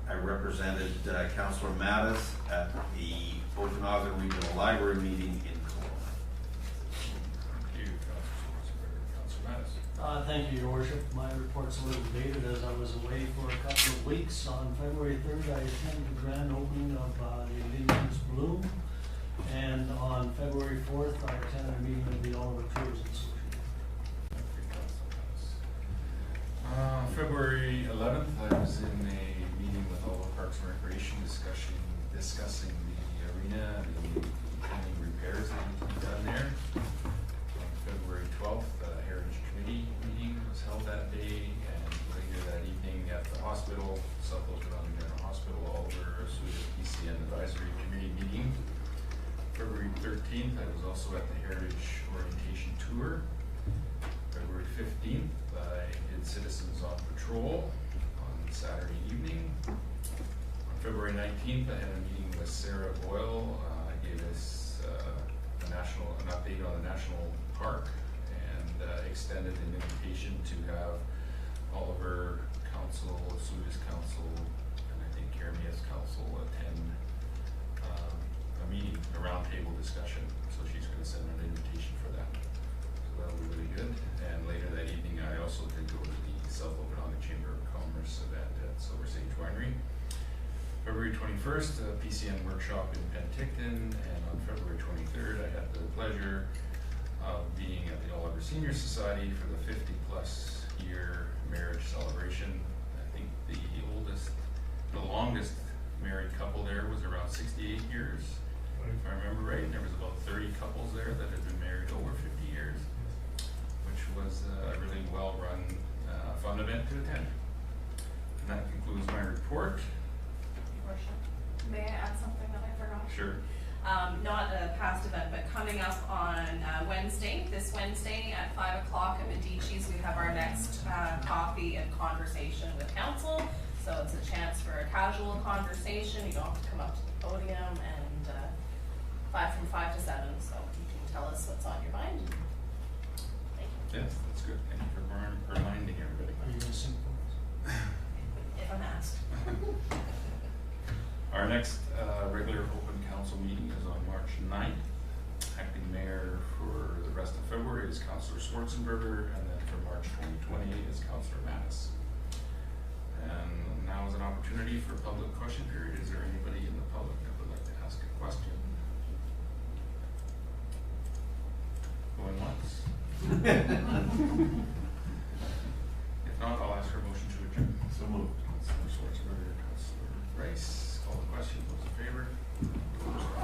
I represented Councillor Mattis at the Okanagan Regional Library meeting in Kelowna. Thank you, Your Worship. My report's a little dated as I was away for a couple of weeks. On February 3rd, I attended the grand opening of the Indians Bloom. And on February 4th, I attended a meeting of the Oliver Tourism Association. February 11th, I was in a meeting with all the Parks and Recreation discussing the arena and the pending repairs that need to be done there. On February 12th, the Heritage Committee meeting was held that day, and later that evening at the hospital, South Okanagan General Hospital, Oliver Swedish PCN Advisory Committee meeting. February 13th, I was also at the Heritage Orientation Tour. February 15th, I did Citizens on Patrol on Saturday evening. On February 19th, I had a meeting with Sarah Boyle. I gave us an update on the national park and extended an invitation to have Oliver Council, Swedish Council, and I think Kermias Council attend a meeting, a roundtable discussion. So she's going to send an invitation for that. So that'll be really good. And later that evening, I also did go to the South Okanagan Chamber of Commerce event at Silver Sage Winery. February 21st, a PCN workshop in Penticton, and on February 23rd, I had the pleasure of being at the Oliver Senior Society for the 50-plus year marriage celebration. I think the longest married couple there was around 68 years, if I remember right. And there was about 30 couples there that had been married over 50 years, which was a really well-run, fun event to attend. And that concludes my report. Worship. May I add something that I forgot? Sure. Not a past event, but coming up on this Wednesday at 5 o'clock at Medici's, we have our next coffee and conversation with council. So it's a chance for a casual conversation. You don't have to come up to the podium, and from 5 to 7. So you can tell us what's on your mind. Thank you. Yes, that's good. Thank you for reminding everybody. Are you going to sing for us? If I'm asked. Our next regular open council meeting is on March 9th. Acting mayor for the rest of February is Councillor Schwarzenberger, and then for March 2020 is Councillor Mattis. And now is an opportunity for public question period. Is there anybody in the public that would like to ask a question? Going once?